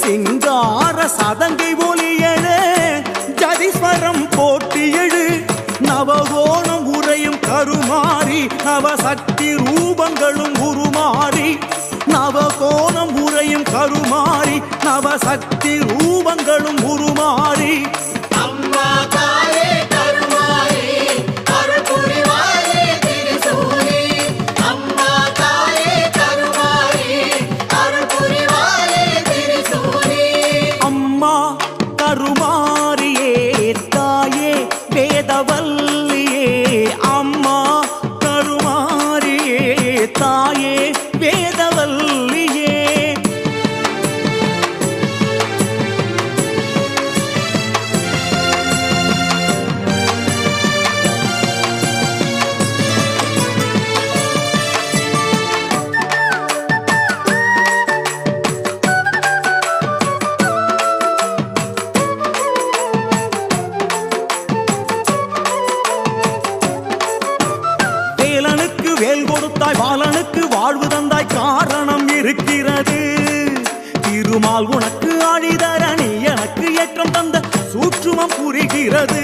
சிங்கார சதங்கை ஒலியெழ ஜதீஸ்வரம் போட்டியெழு நவகோணம் உரையும் கருமாறி நவசக்தி ரூபங்களும் உருமாறி நவகோணம் உரையும் கருமாறி நவசக்தி ரூபங்களும் உருமாறி அம்மா தாயே கருமாரி அருள் புரிவாயே திரிசூலி அம்மா தாயே கருமாரி அருள் புரிவாயே திரிசூலி அம்மா கருமாரியே தாயே வேதவல்லியே அம்மா கருமாரியே தாயே வேதவல்லியே வேலனுக்கு வேல் கொடுத்தாய் பாலனுக்கு வாழ்வு தந்தாய் காரணம் இருக்கிறது திருமால் உனக்கு ஆழிதரணி எனக்கு ஏற்றம் தந்த சூற்றுமம் புரிகிறது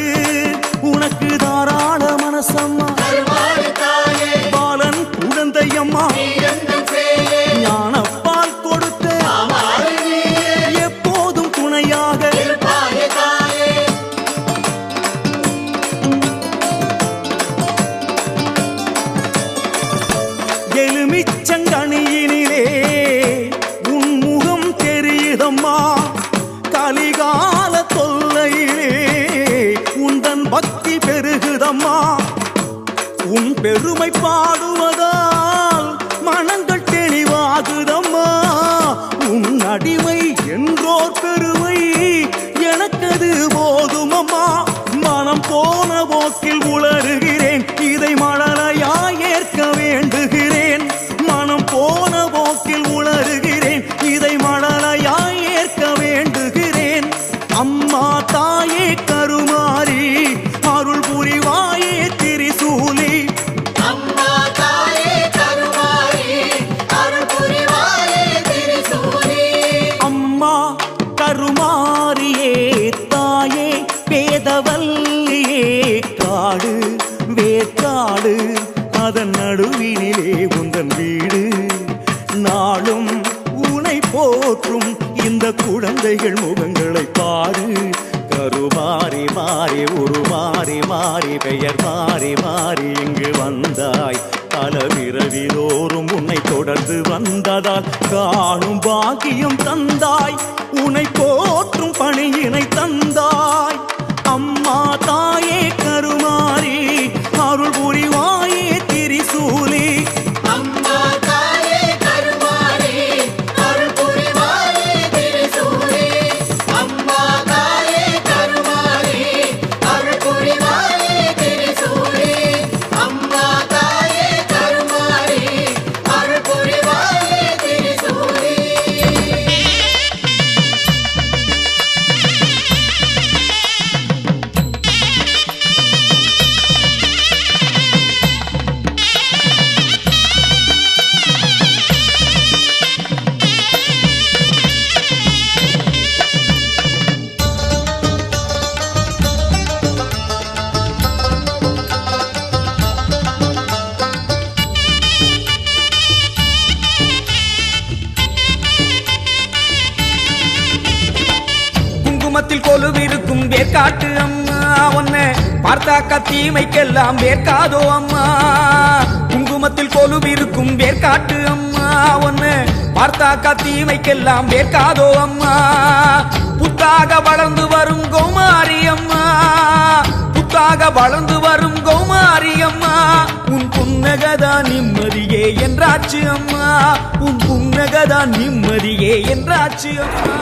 உனக்கு தாராள மனசம்மா கருமாரி தாயே பாலன் குழந்தையம்மா எந்தன் சேயே ஞானப்பால் கொடுத்த அம்மாளே நீயே எப்போதும் துணையாக இருப்பாயே தாயே எலுமிச்சங்கனியினிலே உன் முகம் தெரியுதம்மா கலிகால தொல்லையிலே உந்தன் பக்தி பெருகுதம்மா உன் பெருமை பாடுவதால் மனங்கள் தெளிவாகுதம்மா உன் அடிமை என்றோர் பெருமை எனக்கது போதுமம்மா மனம் போன போக்கில் உளறுகிறேன் இதை மழலையாய் ஏற்க வேண்டுகிறேன் மனம் போன போக்கில் உளறுகிறேன் இதை மழலையாய் ஏற்க வேண்டுகிறேன் அம்மா தாயே கருமாரி அருள் புரிவாயே திரிசூலி அம்மா தாயே கருமாரி அருள் புரிவாயே திரிசூலி அம்மா கருமாரியே தாயே வேதவல்லியே காடு வேற்காடு அதன் நடுவினிலே உந்தன் வீடு நாளும் உனை போற்றும் இந்த குழந்தைகள் முகங்களை பாரு கருமாறி மாறி உருமாறி மாறி பெயர் மாறி மாறி இங்கு வந்தாய் பல பிறவிதோறும் உன்னை தொடர்ந்து வந்ததால் காணும் பாக்கியம் தந்தாய் உன்னை போற்றும் பணியினை தந்தாய் அம்மா தாய் இருக்கும் வேர்க்காட்டு அம்மா உன்னை பார்த்தாக்கா தீமைக்கெல்லாம் வேர்க்காதோ அம்மா குங்குமத்தில் கொலுவிருக்கும் வேர்க்காட்டு அம்மா உன்னை பார்த்தாக்கா தீமைக்கெல்லாம் வேர்க்காதோ அம்மா புத்தாக வளர்ந்து வரும் கௌமாரி அம்மா புத்தாக வளர்ந்து வரும் கௌமாரி அம்மா உன் புன்னகதான் நிம்மதியே என்றாச்சு அம்மா உன் புன்னகதான் நிம்மதியே என்றாச்சு அம்மா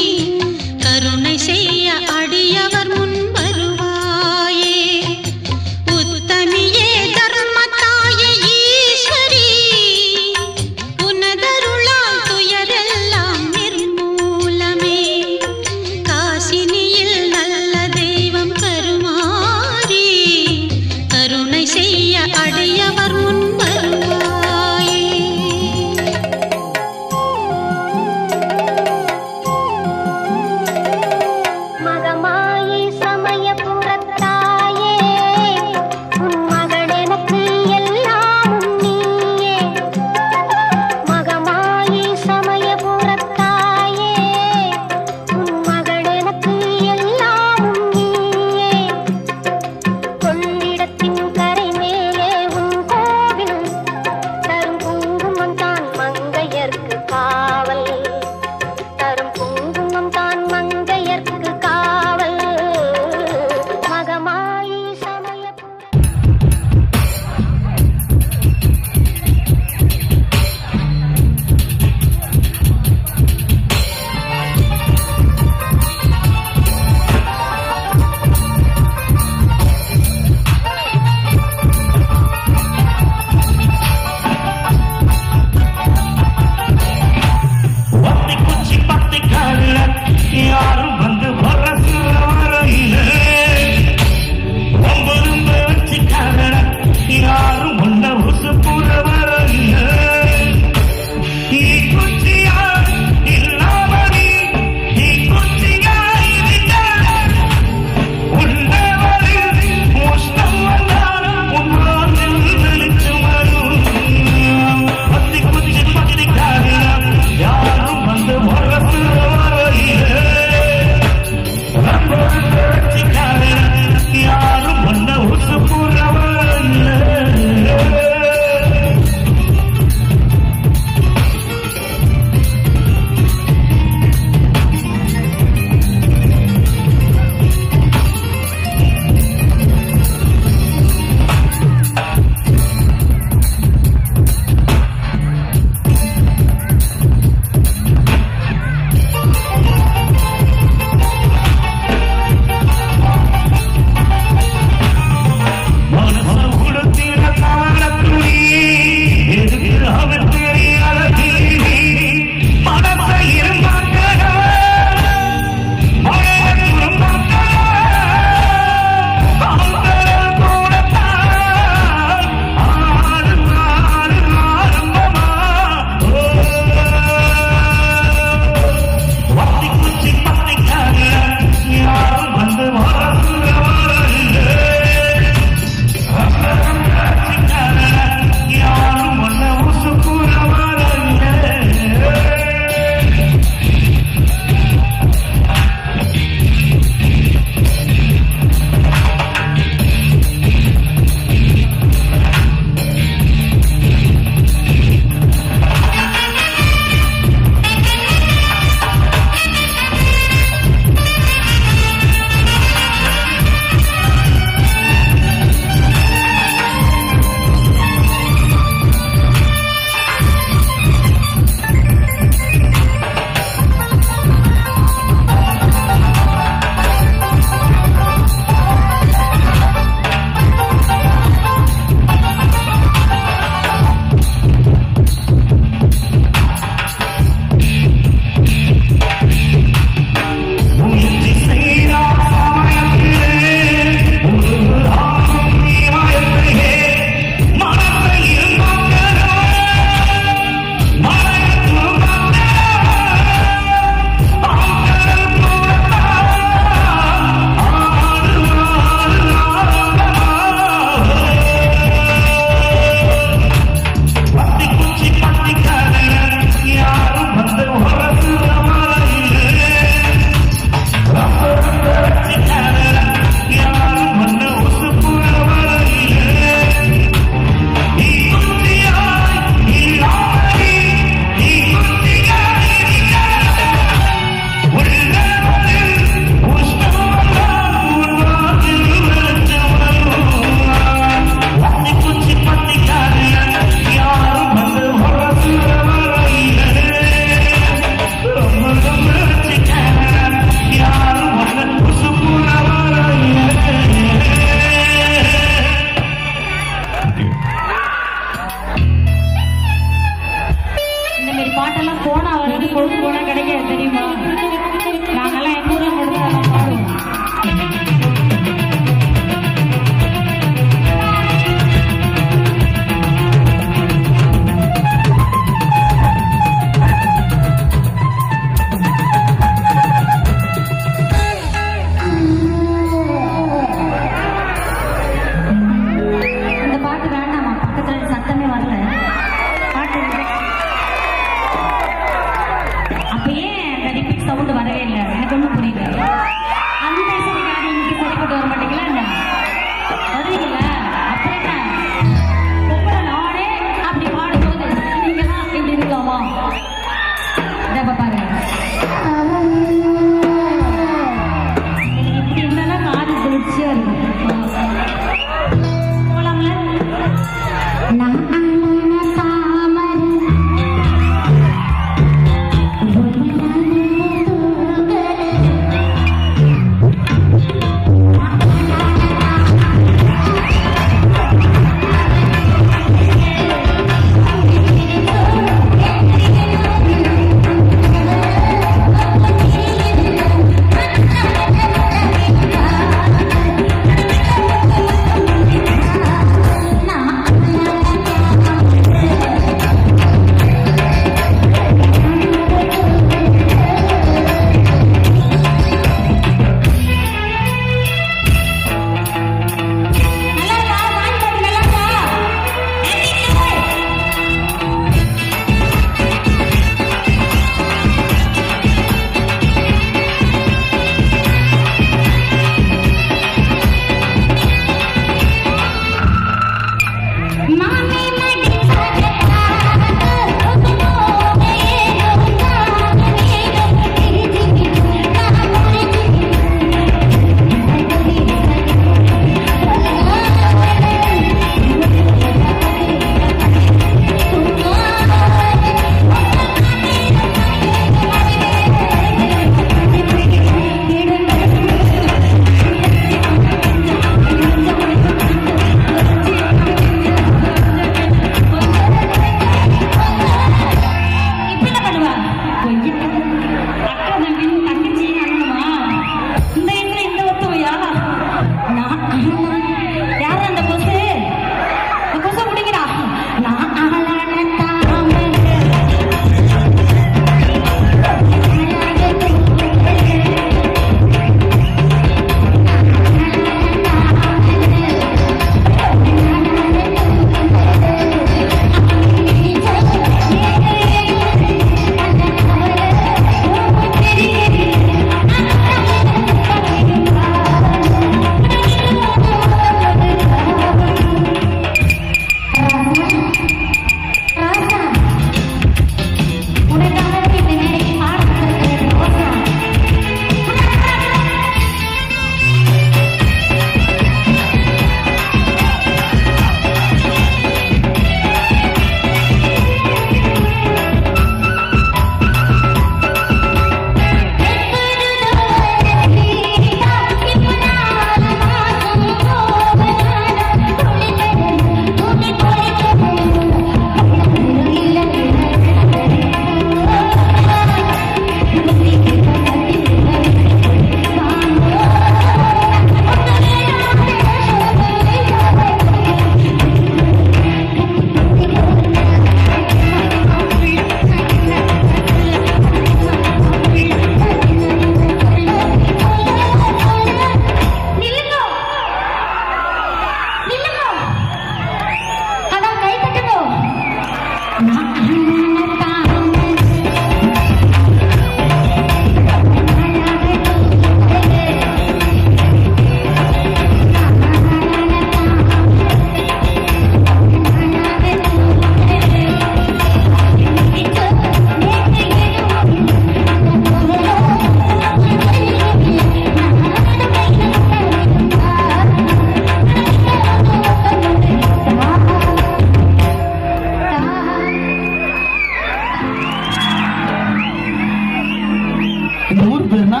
பேருன்னா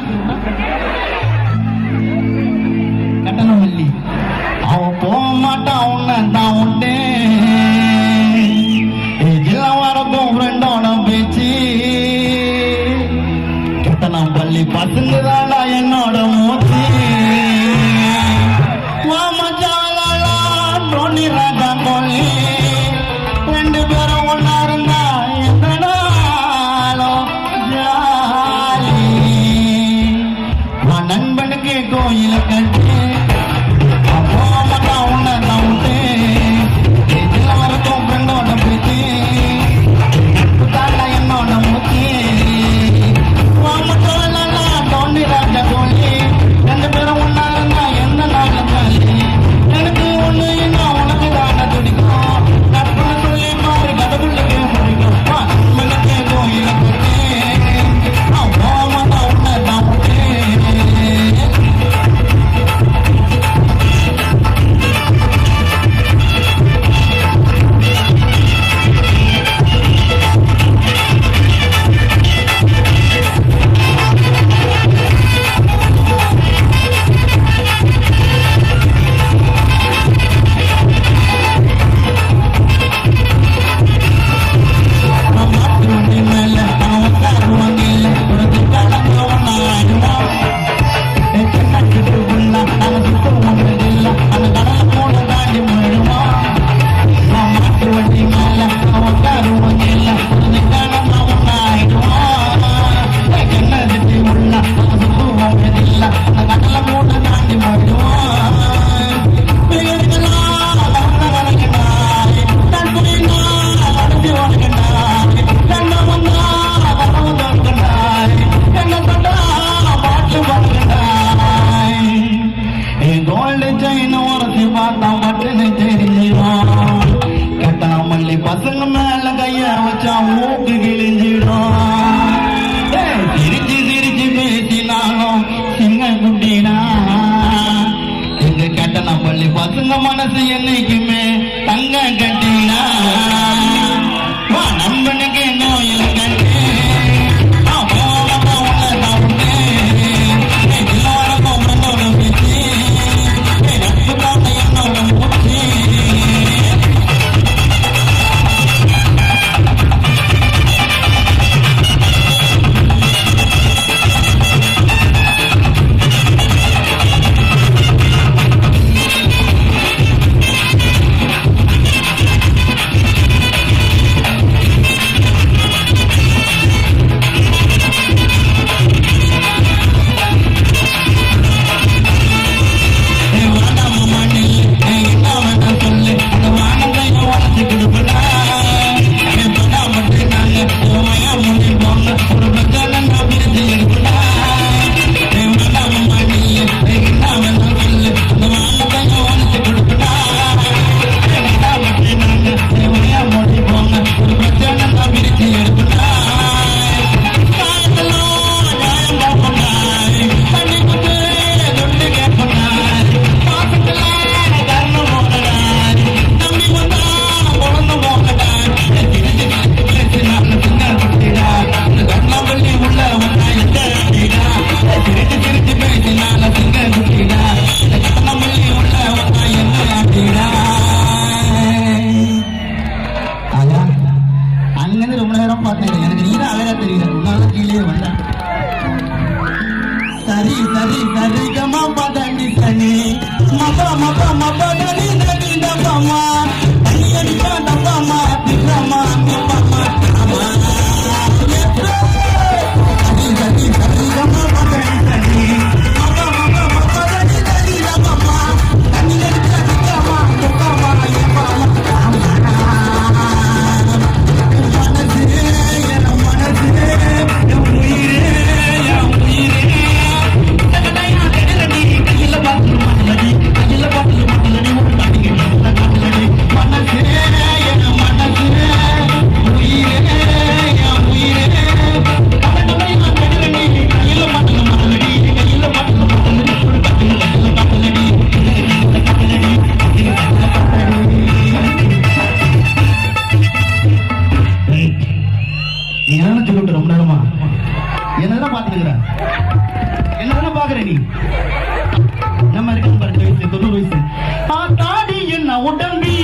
கட்டணமல்லி. அவன் போக மாட்டான் உன்னை தான் உண்டே எல்லாம் வரப்போம் ஃப்ரெண்டோட பேச்சு. கட்டணம் பள்ளி பசங்க தானா என்னோட மூச்சு. டோனி ராஜா கோலி ரெண்டு பேரும் ஒன்னா இருந்தா எந்த நாளும் ஜாலி. நண்பனுக்கு கோயில கட்டி அப்போ மட்டும் உன்னை தான் விட்டு இதெல்லாம் வரக்கும் ஃப்ரெண்டோட பேச்சு. தாண்டா என்னோட மூச்சு. டோனி ராஜா கோலி ரெண்டு பேரும் ஒன்னா இருந்தா எந்த நாளும் ஜாலி. எனக்கு ஒண்ணு என்ன உனக்கு தாண்ட துடிக்கும். நட்புன்னு சொல்லி மாறி கடவுளுக்கு முடிக்கும். நண்பனுக்கு கோயில கட்டி அப்போ மட்டும் உன்னை தான் விட்டு பசங்க மேல கைய வச்சா மூக்கு கிழிஞ்சிடும். சிரிச்சு சிரிச்சு பேசினாலும் சின்ன குட்டினா எங்க கட்டண பள்ளி பசங்க மனசு என்னைக்குமே தங்க கட்டினா. நண்பனுக்கு நோயில கட்டி சரி சரி சரி கமா பதனி சனி மபா மபா மபா தனி தனி தபமா தனி தனி தபமா திரமா மபா அமா சரி சரி சரி கமா பதனி சனி மபா மபா மபா தனி தனி தபமா தனி தனி தபமா மபா மபா மனசு பாத்துக்கிற என்ன பாக்குற நீ நம்ம இருக்க பாரு வயசு 90 வயசு தாடி என்ன உடம்பி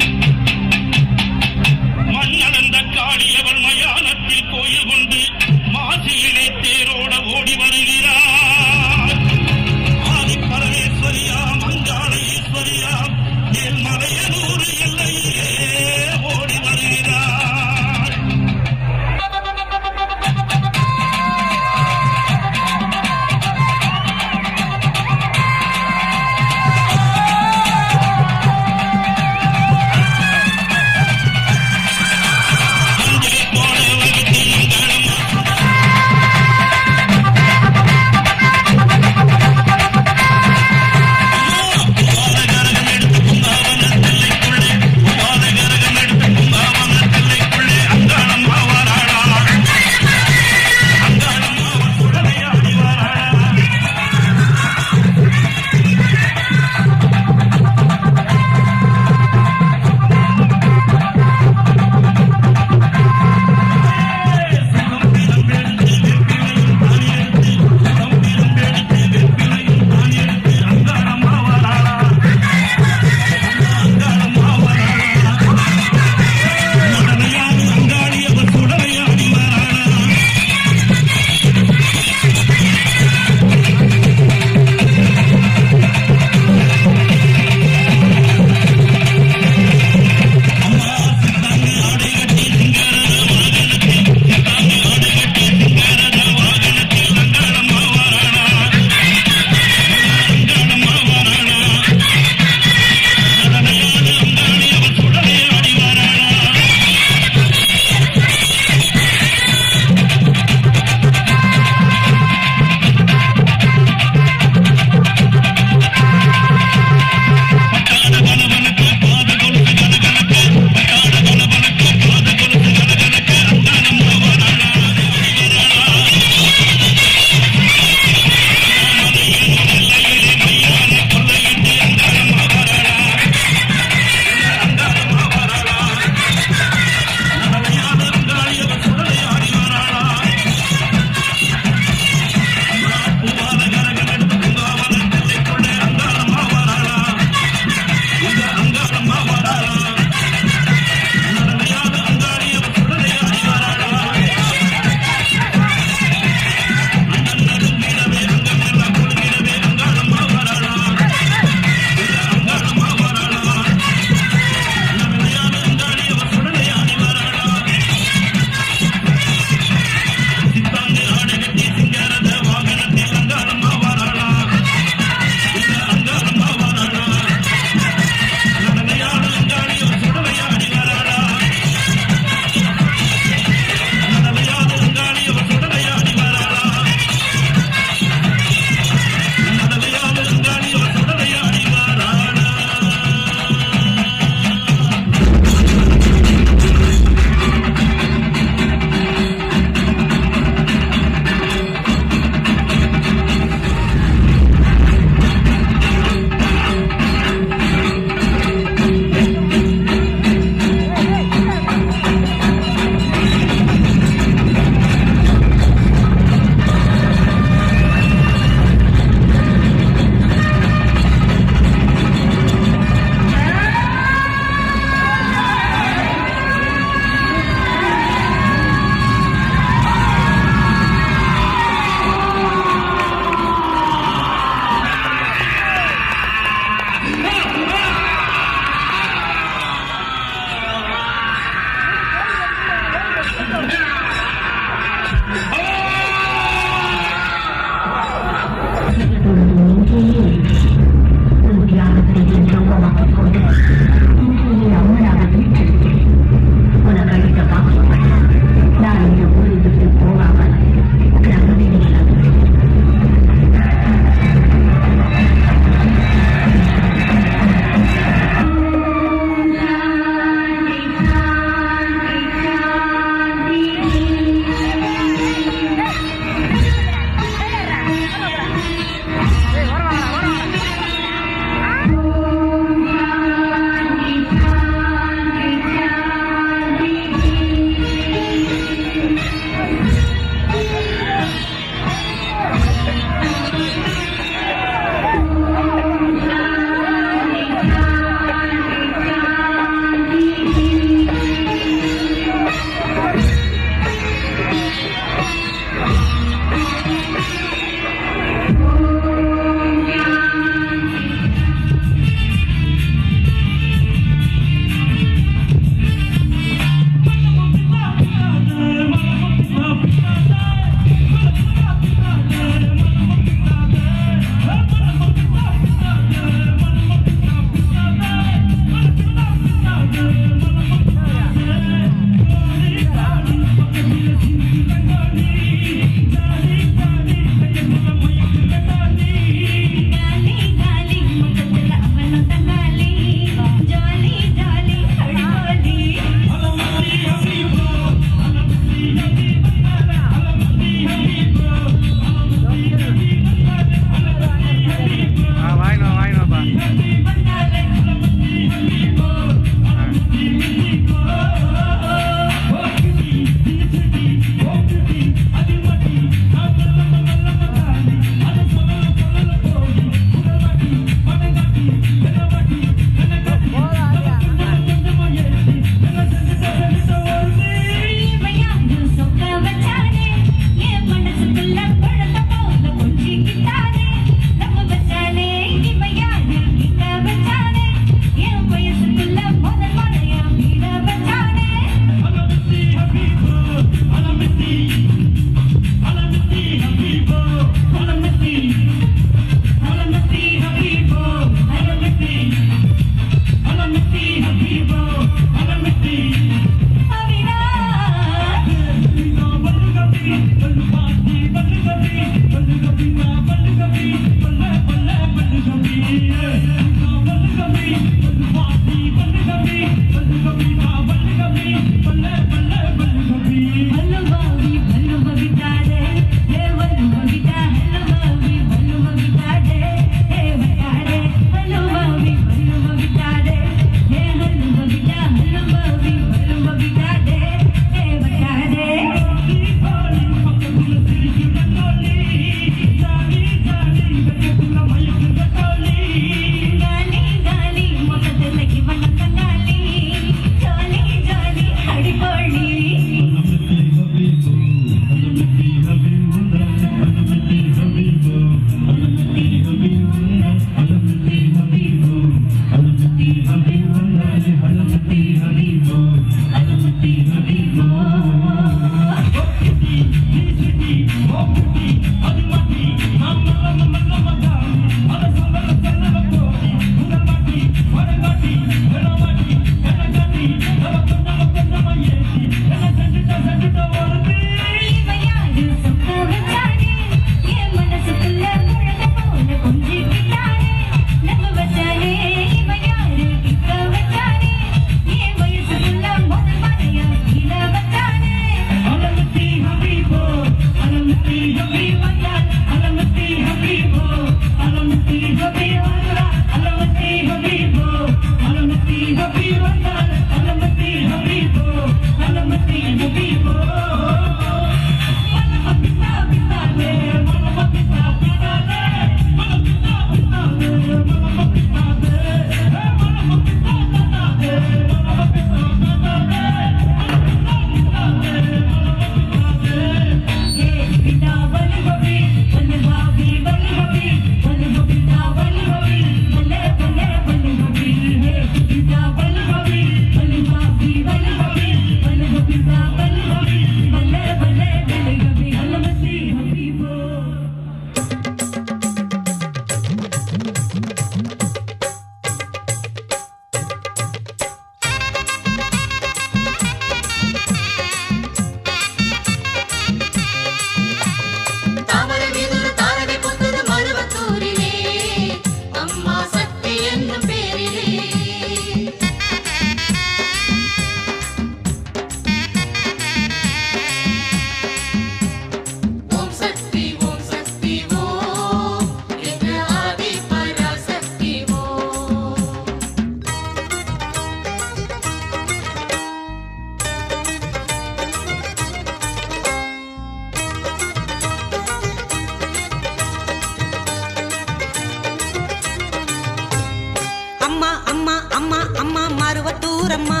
அம்மா அம்மா அம்மா அம்மா மருவத்தூரம்மா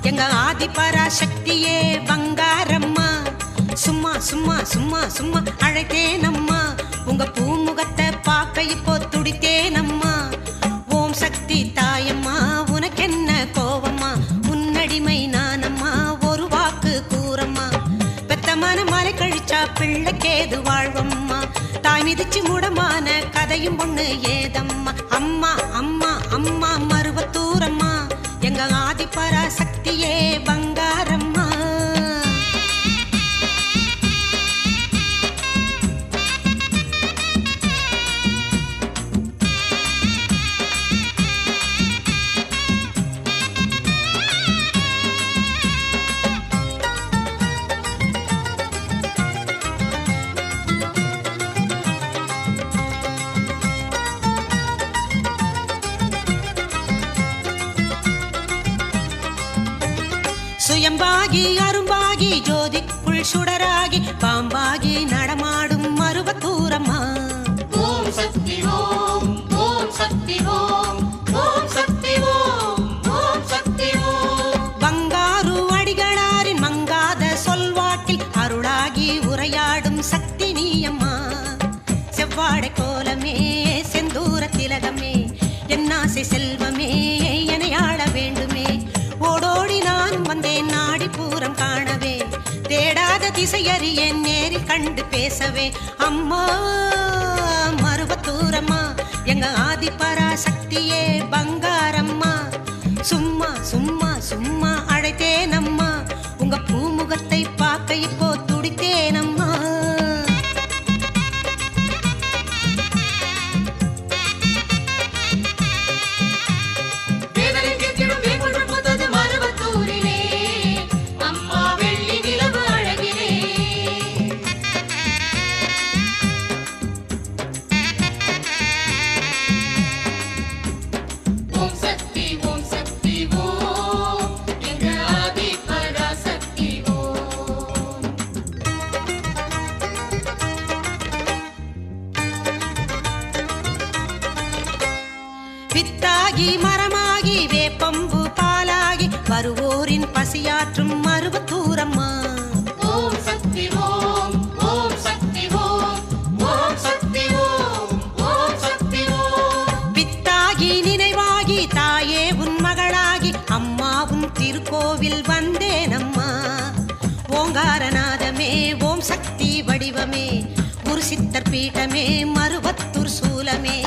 எங்க ஆதி பராசக்தியே பங்காரம்மா சும்மா சும்மா சும்மா சும்மா அழைத்தேனம்மா உங்க பூமுகத்தை பார்க்க இப்போ துடித்தேனம்மா ஓம் சக்தி தாயம்மா உனக்கென்ன கோவம்மா உன்னடிமை நானம்மா ஒரு வாக்கு கூறம்மா பெத்த மலை கழிச்சா பிள்ளைக்கேது வாழ்வம்மா தாய் மிதிச்சு முடமான கதையும் பொண்ணு ஏதம்மா அம்மா அம்மா அம்மா மருவத்தூரம்மா எங்க ஆதி பராசக்தியே பங்காரம்மா சுயம்பாகி அரும்பாகி ஜோதிக்குள் சுடராகி பாம்பாகி நடமாடும் மருவத்தூரம்மா ஓம் சக்தி ஓம் ஓம் சக்தி ஓம் ஓம் சக்தி ஓம் ஓம் சக்தி ஓம் பங்காரு அடிகளாரின் மங்காத சொல்வாக்கில் அருளாகி உரையாடும் சக்தி நீயம்மா செவ்வாடை கோலமே செந்தூர திலகமே என்னாசை செல்வமே எனையாள வேண்டுமே ஓடோடி நானும் வந்தேன் நாடி பூரம் காணவே தேடாத திசையறியேன் நேரில் கண்டு பேசவே அம்மா மருவத்தூரம்மா எங்க ஆதி பராசக்தியே பங்காரம்மா சும்மா சும்மா சும்மா அழைத்தேனம்மா உங்க பூமுகத்தை பார்க்க இப்போ துடித்தேனம்மா வித்தாகி மரமாகி வேப்பம்பு பாலாகி வருவோரின் பசியாற்றும் மருவத்தூரம்மா ஓம் சக்தி ஓம் ஓம் சக்தி ஓம் ஓம் சக்தி ஓம் ஓம் சக்தி ஓம் வித்தாகி நினைவாகி தாயே உன் மகளாகி அம்மா உன் திருக்கோவில் வந்தேனம்மா ஓங்காரநாதமே ஓம் சக்தி வடிவமே குரு சித்தர் பீட்டமே மருவத்தூர் சூலமே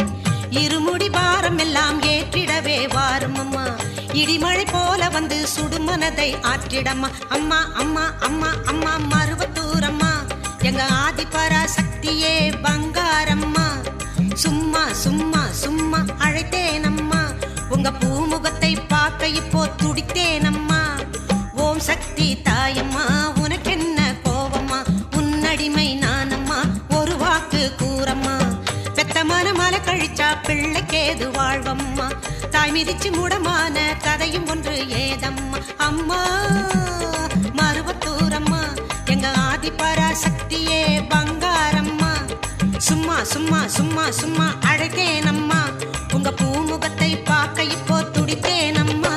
இருமுடி பாரம் எல்லாம் ஏற்றிடவே வாரும் அம்மா இடிமழை போல வந்து சுடுமனதை ஆற்றிடம்மா அம்மா அம்மா அம்மா அம்மா மருவத்தூரம்மா எங்க ஆதி பராசக்தியே பங்காரம்மா சும்மா சும்மா சும்மா அழைத்தேனம்மா உங்க பூமுகத்தை பார்க்க இப்போ துடித்தேனம்மா ஓம் சக்தி தாயம்மா உனக்கென்ன கோவம்மா உன்னடிமை நானம்மா ஒரு வாக்கு கூறம்மா பெத்த மலை கழிச்சா பிள்ளைக்கேது வாழ்வம்மா தாய் மிதிச்சு முடமான கதையும் ஒன்று ஏதம்மா அம்மா மருவத்தூரம்மா எங்க ஆதி பராசக்தியே பங்காரம்மா சும்மா சும்மா சும்மா சும்மா அழைத்தேனம்மா உங்க பூமுகத்தை பார்க்க இப்போ துடித்தேனம்மா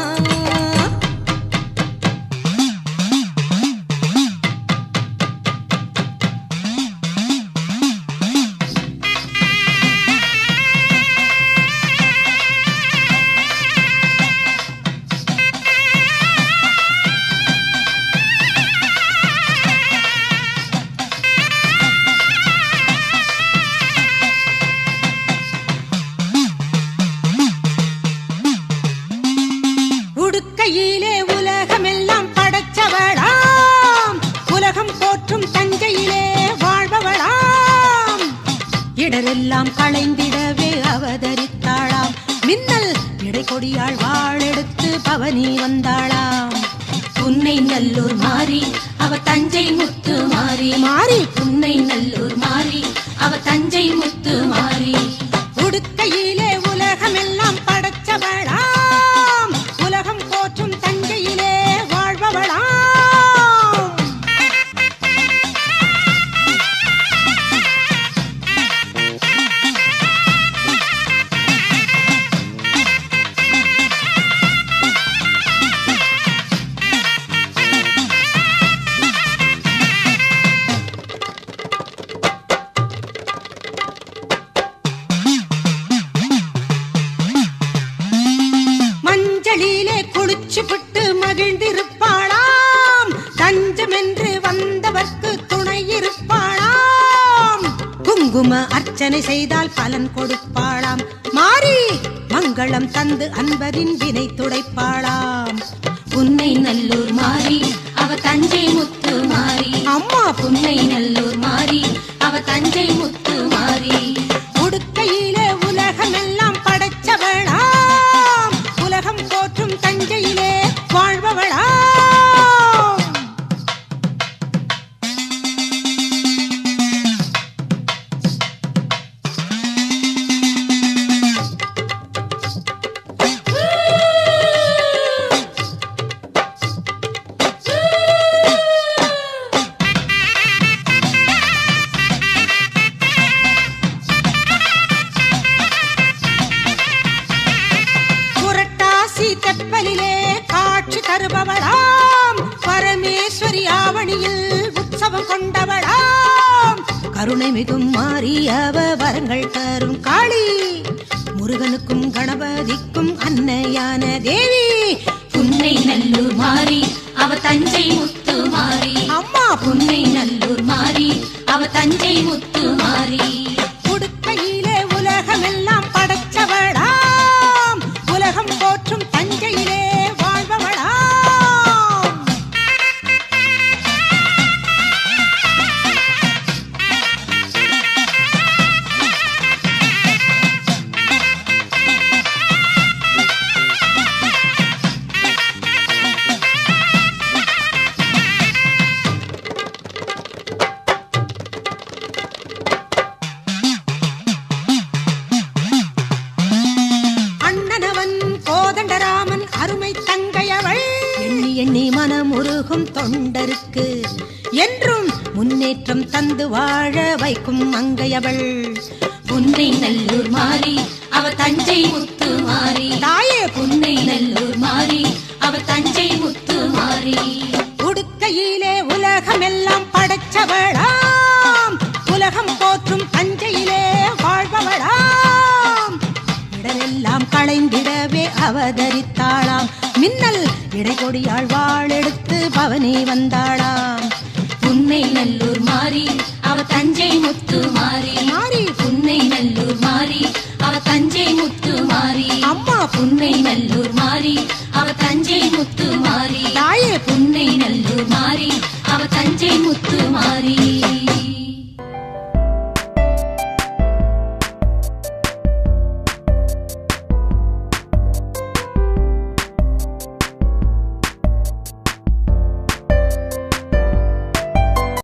உடுக்கையிலே உலகமெல்லாம் படைச்சவளாம் உலகம் போற்றும் தஞ்சையிலே வாழ்பவளாம் இடரெல்லாம் களைந்திடவே அவதரித்தாளாம் மின்னல் இடை கொடியாள் வாழெடுத்து பவனி வந்தாளாம் உன்னை நல்லூர் மாறி அவ தஞ்சை முத்து மாறி மாறி உன்னை நல்லூர் மாறி அவ தஞ்சை முத்து மாறி உடுக்கையிலே உலகமெல்லாம் படைச்சவளாம் உலகம் போற்றும் தஞ்சையிலே வாழ்பவளாம் கடலிலே குளிச்சு விட்டு மகிழ்ந்திருப்பாளாம். தஞ்சம் என்று வந்தவர்க்கு துணை இருப்பாளாம். குங்கும அர்ச்சனை செய்தால் பலன் கொடுப்பாளாம். மாறி மங்களம் தந்து அன்பரின் வினை துடைப்பாளாம். புன்னை நல்லூர் மாறி அவ தஞ்சை முத்து மாறி. அம்மா புன்னை நல்லூர் மாறி அவ தஞ்சை முத்து மாறி. உடுக்கையிலே உலகமெல்லாம் படைச்சவளாம். உலகம் போற்றும் தஞ்சையிலே வாழ்பவளாம். புரட்டாசி தெப்பலிலே காட்சி தருபவளாம். பரமேஸ்வரி ஆவணியில் உற்சவம் கொண்டவளாம். கருணை மிகும் மாறி அவ வரங்கள் தரும் காளி. முருகனுக்கும் கணபதிக்கும் அன்னையான தேவி. புன்னை நல்லூர் மாறி அவ தஞ்சை முத்து மாறி. அம்மா புன்னை நல்லூர் மாறி அவ தஞ்சை முத்து மாறி. உடுக்கையிலே உலகமெல்லாம் படைச்சவளாம். உலகம் போற்றும் தஞ்சையிலே வாழ்பவளாம். அண்ணனவன் கோதண்டராமன் அருமை தங்கையவள். எண்ணி எண்ணி மனம் உருகும் தொண்டருக்கு என்றும் முன்னேற்றம் தந்து வாழ வைக்கும் மங்கையவள். புன்னை நல்லூர் மாறி அவ தஞ்சை முத்து மாறி. தாயே புன்னை நல்லூர் மாறி அவ தஞ்சை முத்து மாறி. உடுக்கையிலே உலகமெல்லாம் படைச்சவளாம். உலகம் போற்றும் தஞ்சையிலே வாழ்பவளாம். இடரெல்லாம் களைந்திடவே அவதரித்தாளாம். மின்னல் இடைகொடியாள் வாழெடுத்து பவனி வந்தாளாம். புன்னை நல்லூர் மாறி அவ தஞ்சை முத்து மாறி. மாறி புன்னை நல்லூர் மாறி அவ தஞ்சை முத்து மாறி. அம்மா புன்னை நல்லூர் மாறி அவ தஞ்சை முத்து மாறி. தாயே புன்னை நல்லூர் மாறி அவ தஞ்சை முத்து மாறி.